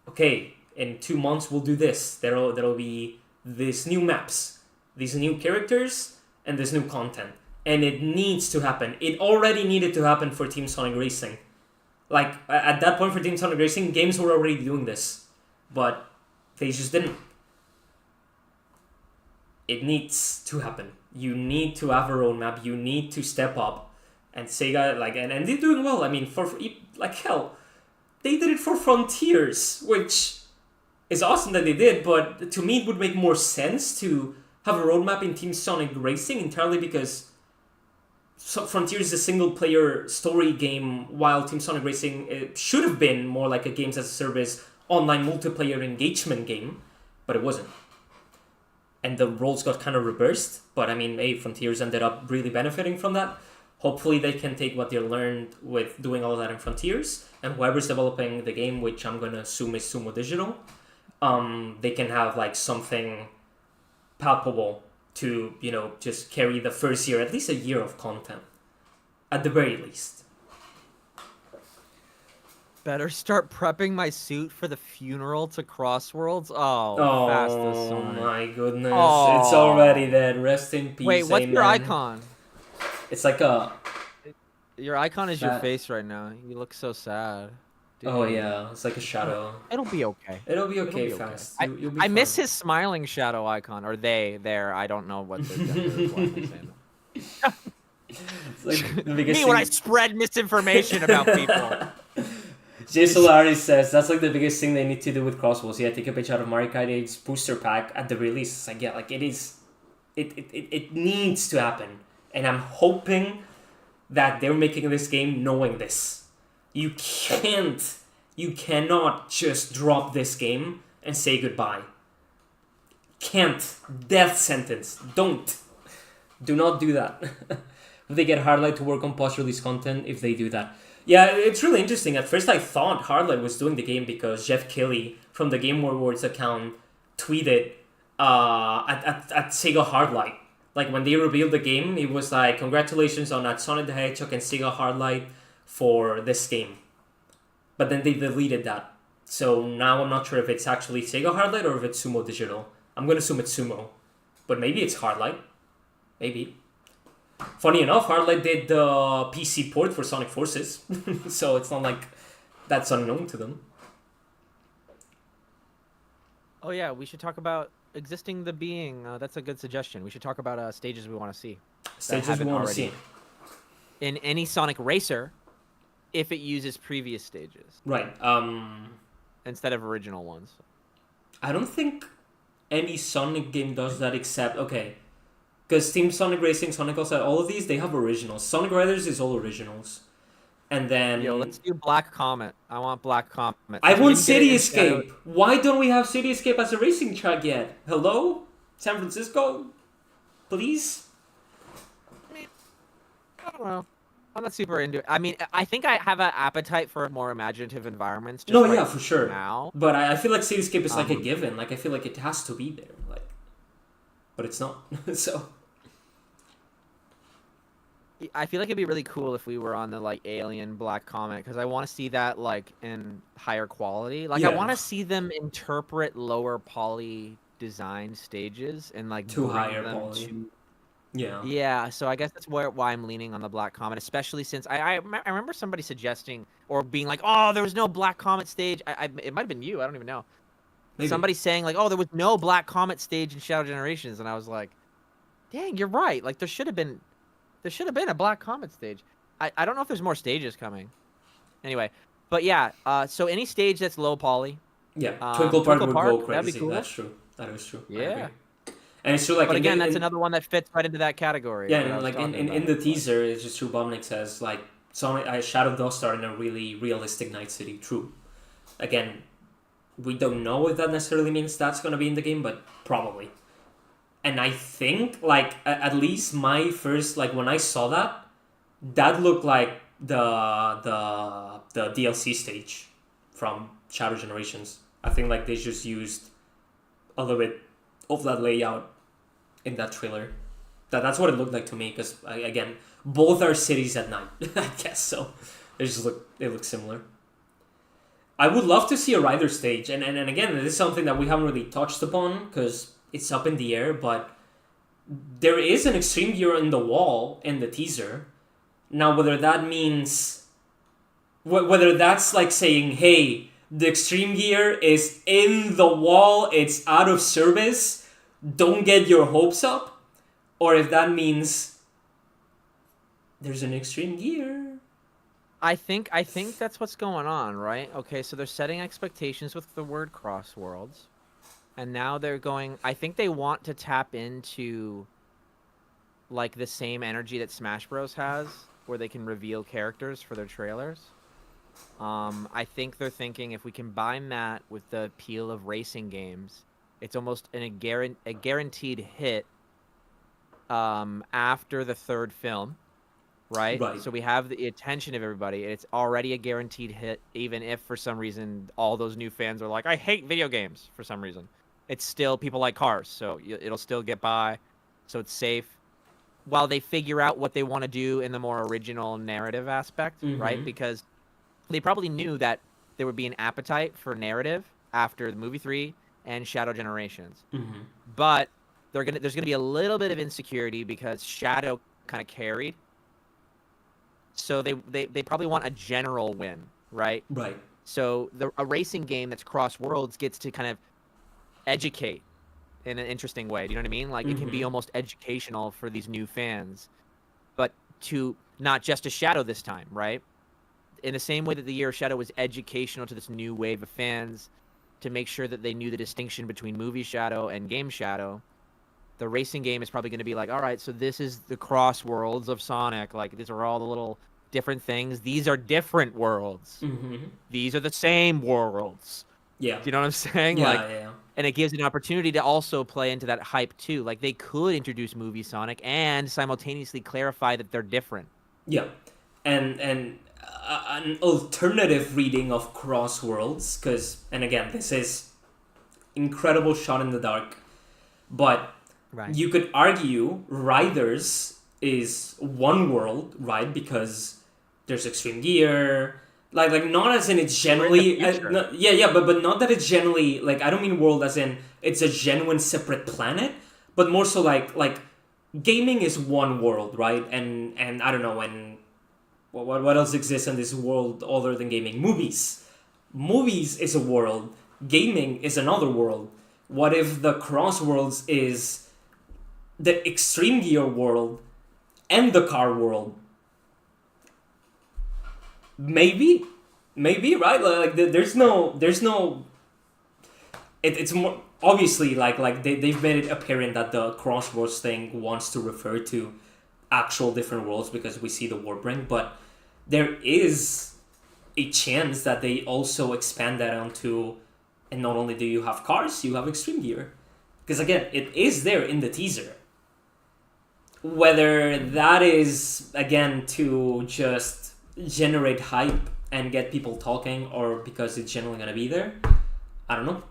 okay, in 2 months we'll do this. There'll be these new maps, these new characters, and this new content. And it needs to happen. It already needed to happen for Team Sonic Racing. Like, at that point for Team Sonic Racing, games were already doing this. But they just didn't. It needs to happen. You need to have a roadmap. You need to step up. And Sega, like, and they're doing well. I mean, for like, hell, they did it for Frontiers, which is awesome that they did, but to me it would make more sense to have a roadmap in Team Sonic Racing entirely because Frontiers is a single-player story game, while Team Sonic Racing it should have been more like a games-as-a-service online multiplayer engagement game, but it wasn't. And the roles got kind of reversed, but I mean, hey, Frontiers ended up really benefiting from that. Hopefully they can take what they learned with doing all that in Frontiers, and whoever's developing the game, which I'm going to assume is Sumo Digital, they can have like something palpable to, you know, just carry the first year, at least a year of content, at the very least. Better start prepping my suit for the funeral to Crossworlds. Oh, fastest Sonic. My goodness. Oh. It's already dead. Rest in peace. Wait, what's amen. your icon? It's like a... Your icon is your face right now. You look so sad. Dude. Oh yeah, it's like a shadow. It'll be okay. It'll be okay, Fast. You'll be I fine. miss his smiling shadow icon, or there. I don't know what the gender is. Why am I saying that? It's like the biggest Me when I spread misinformation about people. Jay Solari says that's like the biggest thing they need to do with Crossbows. Yeah, take a picture out of Mario Kart 8's booster pack at the release. It's like, yeah, like it is. It needs to happen, and I'm hoping that they're making this game knowing this. You cannot just drop this game and say goodbye. Can't. Death sentence. Do not do that. If they get Hardlight to work on post-release content, if they do that. Yeah, it's really interesting. At first I thought Hardlight was doing the game because Jeff Keighley from the Game Awards account tweeted at Sega Hardlight. Like when they revealed the game, it was like, congratulations on that Sonic the Hedgehog and Sega Hardlight for this game. But then they deleted that. So now I'm not sure if it's actually Sega Hardlight or if it's Sumo Digital. I'm going to assume it's Sumo. But maybe it's Hardlight. Maybe. Funny enough, Hardlight did the PC port for Sonic Forces. So it's not like that's unknown to them. Oh yeah, we should talk about existing the being. That's a good suggestion. We should talk about stages we want to see. Stages we want to see. In any Sonic Racer, if it uses previous stages. Right. Instead of original ones. I don't think any Sonic game does that except... Okay. Because Team Sonic Racing, Sonic All-Star, all of these, they have originals. Sonic Riders is all originals. And then... Yo, let's do Black Comet. I want Black Comet. I want City Escape. Why don't we have City Escape as a racing track yet? Hello? San Francisco? Please? I don't know. I'm not super into it. I mean, I think I have an appetite for more imaginative environments. Just yeah, for sure. Now. But I feel like City Escape is like a given. Like, I feel like it has to be there. Like, but it's not. So... I feel like it'd be really cool if we were on the like Alien Black Comet, because I want to see that like in higher quality. Like I want to see them interpret lower poly design stages and like to higher poly. Yeah. So I guess that's why I'm leaning on the Black Comet, especially since I remember somebody suggesting or being like, oh, there was no Black Comet stage. It might have been you. I don't even know. Maybe. Somebody saying like, oh, there was no Black Comet stage in Shadow Generations, and I was like, dang, you're right. Like there should have been a Black Comet stage. I don't know if there's more stages coming. Anyway, but yeah, so any stage that's low poly. Yeah, Twinkle Park would go crazy. That'd be cool. That's true. That is true. Yeah. And it's true, like... But again, that's another one that fits right into that category. Yeah, and like in the teaser, it's just true. Bomnick says, like, Sonic, Shadow Dust are in a really realistic Night City. True. Again, We don't know if that necessarily means that's gonna be in the game, but probably. And I think, like, at least my first, like, when I saw that, that looked like the DLC stage from Shadow Generations. I think, like, they just used a little bit of that layout in that trailer. That's what it looked like to me, because, again, both are cities at night, I guess, so they look similar. I would love to see a rider stage, and again, this is something that we haven't really touched upon, because it's up in the air, but there is an extreme gear in the wall in the teaser. Now, whether that means... whether that's like saying, hey, the extreme gear is in the wall, it's out of service, don't get your hopes up, or if that means there's an extreme gear. I think that's what's going on, right? Okay, so they're setting expectations with the word Crossworlds, and now they're going... I think they want to tap into like the same energy that Smash Bros has, where they can reveal characters for their trailers. I think they're thinking if we combine that with the appeal of racing games, it's almost a guaranteed hit after the third film, right? So we have the attention of everybody. It's already a guaranteed hit, even if for some reason all those new fans are like, I hate video games for some reason. It's still people like cars, so it'll still get by, so it's safe. While they figure out what they want to do in the more original narrative aspect, right? Because they probably knew that there would be an appetite for narrative after the movie 3 and Shadow Generations. But there's gonna be a little bit of insecurity because Shadow kind of carried. So they probably want a general win, right? Right. So a racing game that's cross worlds gets to kind of educate in an interesting way. Do you know what I mean? Like it can be almost educational for these new fans, but to not just a Shadow this time, right? In the same way that the year of Shadow was educational to this new wave of fans to make sure that they knew the distinction between movie Shadow and game Shadow, the racing game is probably going to be like, all right, so this is the cross worlds of Sonic. Like these are all the little different things. These are different worlds. These are the same worlds. Yeah. Do you know what I'm saying? Yeah, yeah. And it gives an opportunity to also play into that hype too. Like they could introduce movie Sonic and simultaneously clarify that they're different. Yeah, and an alternative reading of Cross Worlds, because, and again, this is incredible shot in the dark, but you could argue Riders is one world, right? Because there's extreme gear. Like not as in it's generally but not that it's generally, like, I don't mean world as in it's a genuine separate planet, but more so like gaming is one world, right? And I don't know, and what else exists in this world other than gaming? Movies is a world, gaming is another world. What if the cross worlds is the extreme gear world and the car world? Maybe, right? Like there's no. It's more obviously like they've made it apparent that the Crossworlds thing wants to refer to actual different worlds because we see the Warbrain, but there is a chance that they also expand that onto, and not only do you have cars, you have extreme gear, because again, it is there in the teaser. Whether that is again to just generate hype and get people talking, or because it's generally gonna be there, I don't know.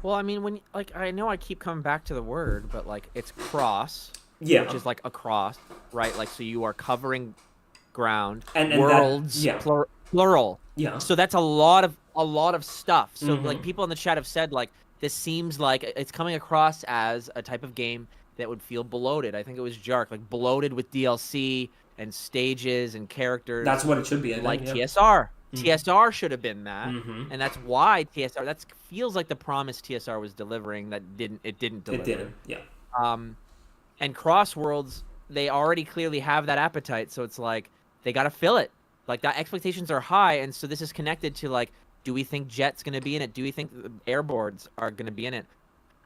Well, I mean, when I know I keep coming back to the word, but like it's cross, which is like across, right? Like so you are covering ground, and worlds, that, plural. Yeah. So that's a lot of stuff. So like people in the chat have said like this seems like it's coming across as a type of game that would feel bloated. I think it was Jark, like bloated with DLC and stages and characters. That's what it should be. TSR. TSR should have been that, and that's why TSR. That feels like the promise TSR was delivering. That didn't deliver. It didn't. Yeah. And Crossworlds, they already clearly have that appetite, so it's like they got to fill it. Like that expectations are high, and so this is connected to like, do we think Jet's gonna be in it? Do we think the airboards are gonna be in it?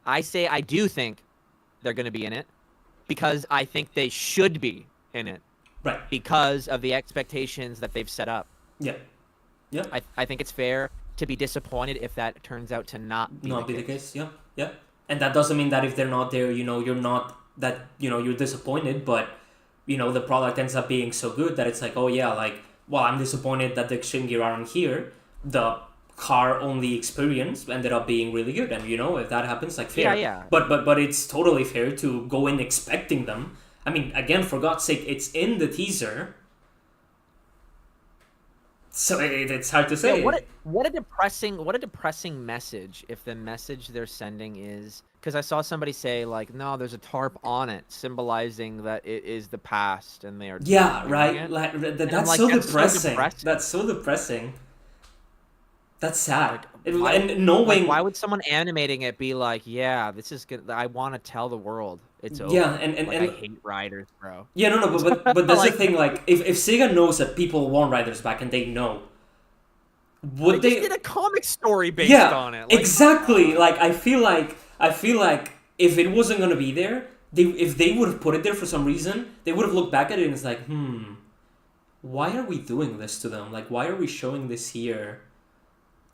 I say I do think they're gonna be in it because I think they should be in it. Right. Because of the expectations that they've set up. Yeah. Yeah. I think it's fair to be disappointed if that turns out to not be the case. Yeah, yeah. And that doesn't mean that if they're not there, you're not that you're disappointed, but the product ends up being so good that it's like, oh yeah, like, well, I'm disappointed that the extreme gear aren't here. The car only experience ended up being really good, and if that happens, like, fair. Yeah. But it's totally fair to go in expecting them. I mean, again, for God's sake, it's in the teaser. So it's hard to say. Yeah, what a depressing message if the message they're sending is, because I saw somebody say like, no, there's a tarp on it symbolizing that it is the past and they are right. Like, that's so depressing. That's so depressing. That's sad. And knowing why would someone animating it be like, yeah, this is good. I want to tell the world it's over. Yeah, and I hate riders, bro. Yeah, no, but that's the thing. Like, if Sega knows that people want riders back, and they know, would they just did a comic story based on it? Like, exactly. Like, I feel like if it wasn't gonna be there, if they would have put it there for some reason, they would have looked back at it and it's like, why are we doing this to them? Like, why are we showing this here?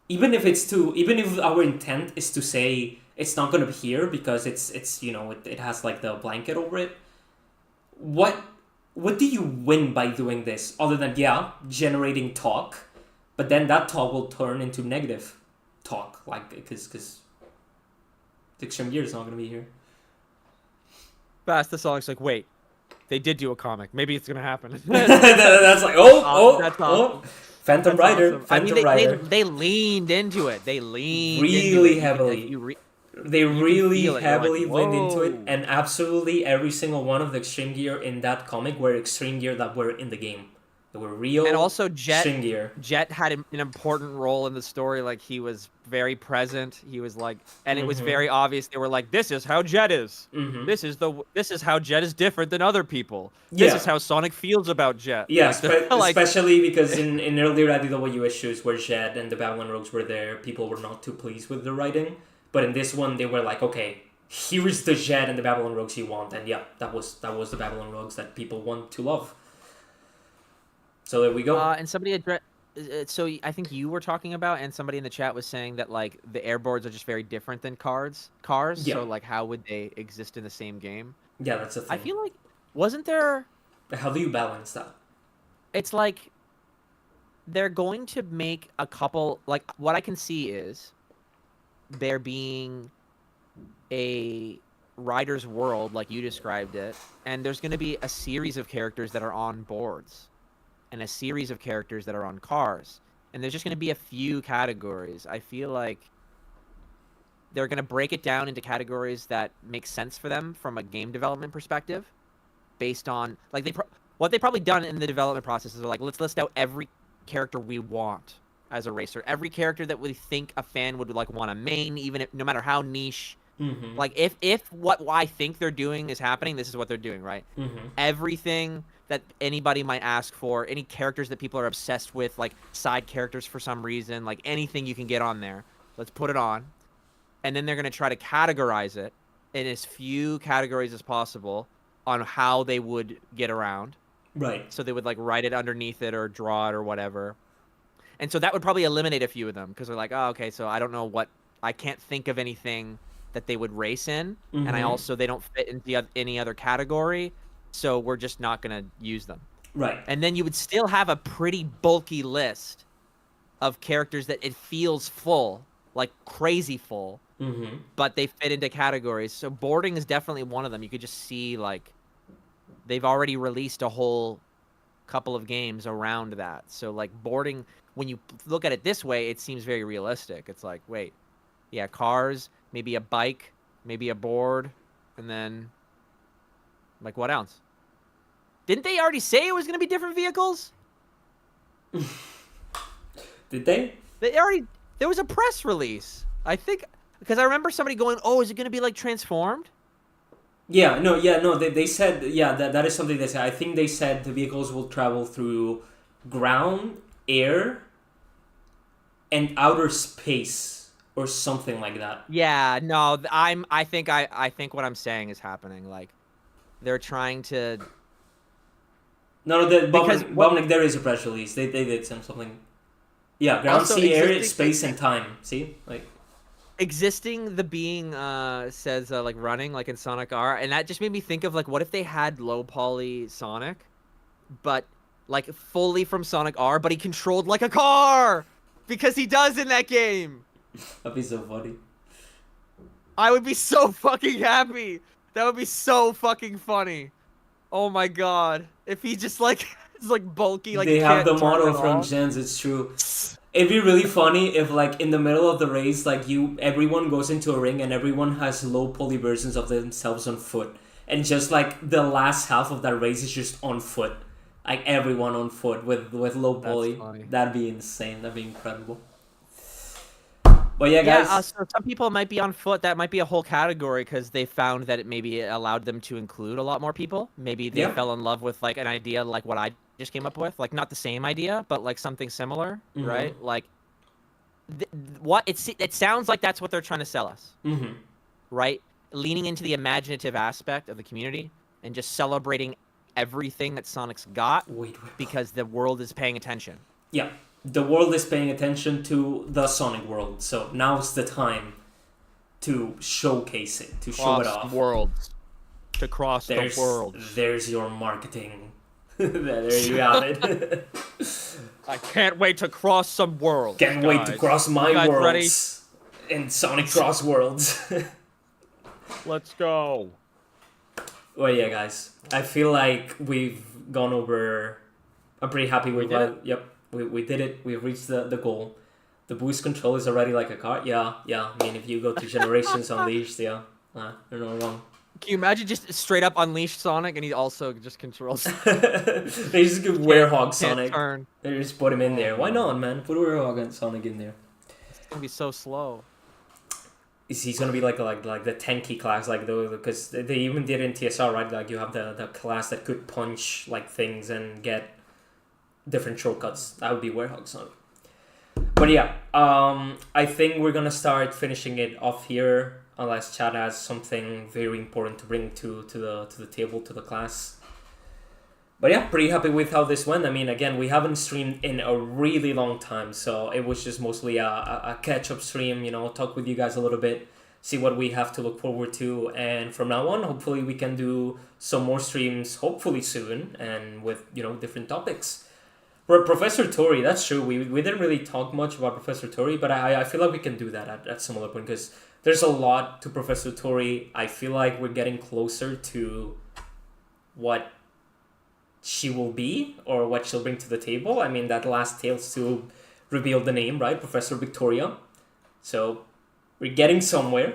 Even if our intent is to say it's not gonna be here because it's it has like the blanket over it. What do you win by doing this other than generating talk, but then that talk will turn into negative talk, like because the extreme gear is not gonna be here. Fast the Sonic's like, wait, they did do a comic. Maybe it's gonna happen. That's like oh. Phantom Rider. Awesome. Phantom Rider. They leaned into it. They leaned really into it. heavily. They really heavily like, leaned into it, and absolutely every single one of the extreme gear in that comic were extreme gear that were in the game. They were real. And also extreme gear. Jet had an important role in the story. Like, he was very present. He was like, and it was very obvious. They were like, "This is how Jet is. This is how Jet is different than other people. This is how Sonic feels about Jet." Yeah, especially because in earlier IDW issues where Jet and the Babylon Rogues were there, people were not too pleased with the writing. But in this one, they were like, "Okay, here's the Jet and the Babylon Rogues you want," and that was the Babylon Rogues that people want to love. So there we go. And somebody addressed. So I think you were talking about, and somebody in the chat was saying that like the airboards are just very different than cars. Yeah. So like, how would they exist in the same game? Yeah, that's the thing. I feel like wasn't there? How do you balance that? It's like they're going to make a couple. Like, what I can see is there being a Rider's World, like you described it, and there's going to be a series of characters that are on boards, and a series of characters that are on cars, and there's just going to be a few categories. I feel like they're going to break it down into categories that make sense for them from a game development perspective, based on like what they probably done in the development process is like, let's list out every character we want as a racer, every character that we think a fan would like want to main, even if no matter how niche. Like, if what I think they're doing is happening, this is what they're doing, right? Everything that anybody might ask for, any characters that people are obsessed with, like side characters for some reason, like anything you can get on there, let's put it on. And then they're going to try to categorize it in as few categories as possible on how they would get around. Right. So they would like write it underneath it or draw it or whatever. And so that would probably eliminate a few of them because they're like, oh, okay, so I can't think of anything that they would race in, and they don't fit into any other category, so we're just not going to use them. Right. And then you would still have a pretty bulky list of characters that it feels full, like crazy full, but they fit into categories. So boarding is definitely one of them. You could just see, like, they've already released a whole couple of games around that. So, like, boarding, when you look at it this way, it seems very realistic. It's like, wait, yeah, cars, maybe a bike, maybe a board, and then, like, what else? Didn't they already say it was going to be different vehicles? Did they? There was a press release, I think, because I remember somebody going, oh, is it going to be, like, transformed? They said, that is something they said. I think they said the vehicles will travel through ground, air, and outer space. Or something like that. Yeah, no, I think what I'm saying is happening. Like, they're trying to. No, Bobnik, there is a press release. They did something. Yeah, ground, Also, sea, air, existing space, and time. See, like existing the being says like running like in Sonic R, and that just made me think of like what if they had low poly Sonic, but like fully from Sonic R, but he controlled like a car because he does in that game. that'd be so funny. I would be so fucking happy. That would be so fucking funny. Oh my god. If he just like is like bulky, like They he have can't the turn model at from all. Gens. It's true. It'd be really funny if, like, in the middle of the race, like, everyone goes into a ring and everyone has low poly versions of themselves on foot, and just like the last half of that race is just on foot, like everyone on foot with low That's poly. funny. That'd be insane. That'd be incredible. But yeah, Yeah, guys. so some people might be on foot. That might be a whole category because they found that it maybe allowed them to include a lot more people. Maybe they Yeah. fell in love with like an idea like what I just came up with, like not the same idea, but like something similar, Mhm. right? Like what it sounds like that's what they're trying to sell us, Mm-hmm. right? Leaning into the imaginative aspect of the community and just celebrating everything that Sonic's got Wait. because the world is paying attention. Yeah, the world is paying attention to the Sonic world, so now's the time to showcase it, to show it off. Worlds. To cross the world. There's your marketing. There you have it. I can't wait to cross some worlds. Can't wait to cross my guys worlds in Sonic Cross Worlds. Let's go. Well, yeah, guys, I feel like we've gone over. I'm pretty happy with did that. it? Yep, we did it. We reached the goal. The boost control is already like a car. Yeah. I mean, if you go to Generations Unleashed, yeah, you're not wrong. Can you imagine just straight up unleashed Sonic and he also just controls? They just give Werehog Sonic. Turn. They just put him in there. Why not, man? Put Werehog and Sonic in there. It's gonna be so slow. He's gonna be like the tanky class, like because they even did in TSR, right? Like you have the class that could punch like things and get different shortcuts. That would be Werehog Sonic. But yeah, I think we're gonna start finishing it off here, unless Chad has something very important to bring to the table, to the class. But yeah, pretty happy with how this went. I mean, again, we haven't streamed in a really long time, so it was just mostly a catch-up stream, talk with you guys a little bit, see what we have to look forward to, and from now on, hopefully we can do some more streams, hopefully soon, and with, different topics. For Professor Tori, that's true, we didn't really talk much about Professor Tori, but I feel like we can do that at some other point, because there's a lot to Professor Tori. I feel like we're getting closer to what she will be or what she'll bring to the table. I mean, that last Tales 2 revealed the name, right? Professor Victoria. So we're getting somewhere.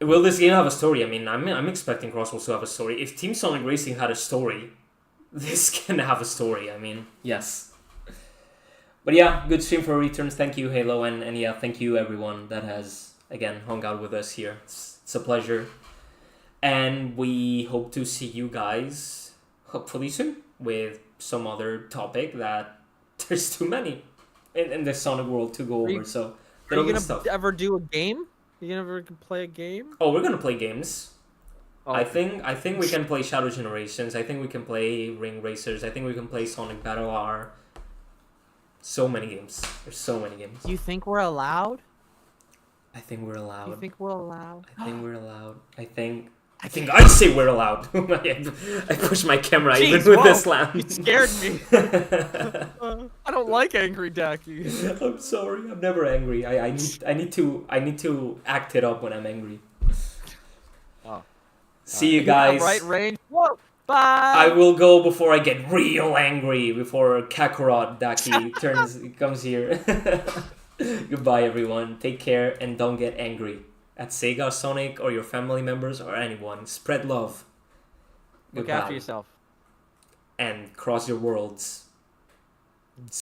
Will this game have a story? I mean, I'm expecting Crossworlds to have a story. If Team Sonic Racing had a story, this can have a story. I mean, yes. But yeah, good stream for returns. Thank you, Halo, and yeah, thank you everyone that has again hung out with us here. It's a pleasure. And we hope to see you guys hopefully soon with some other topic that there's too many in the Sonic world to go over. So Are you gonna ever do a game? You gonna ever play a game? Oh, we're gonna play games. Oh. I think we can play Shadow Generations. I think we can play Ring Racers. I think we can play Sonic Battle R. So many games. There's so many games. Do you think we're allowed? I think we're allowed. You think we're allowed? I think we're allowed. I think I say we're allowed. I pushed my camera Jeez, even with whoa, this slam. You scared me. I don't like angry Dakiii. I'm sorry. I'm never angry. I need to act it up when I'm angry. Oh. See you guys. Right range. Whoa. Bye. I will go before I get real angry. Before Kakarot Dakiii comes here. Goodbye, everyone. Take care and don't get angry at Sega, Sonic, or your family members, or anyone. Spread love. Look Goodbye. after yourself. And cross your worlds.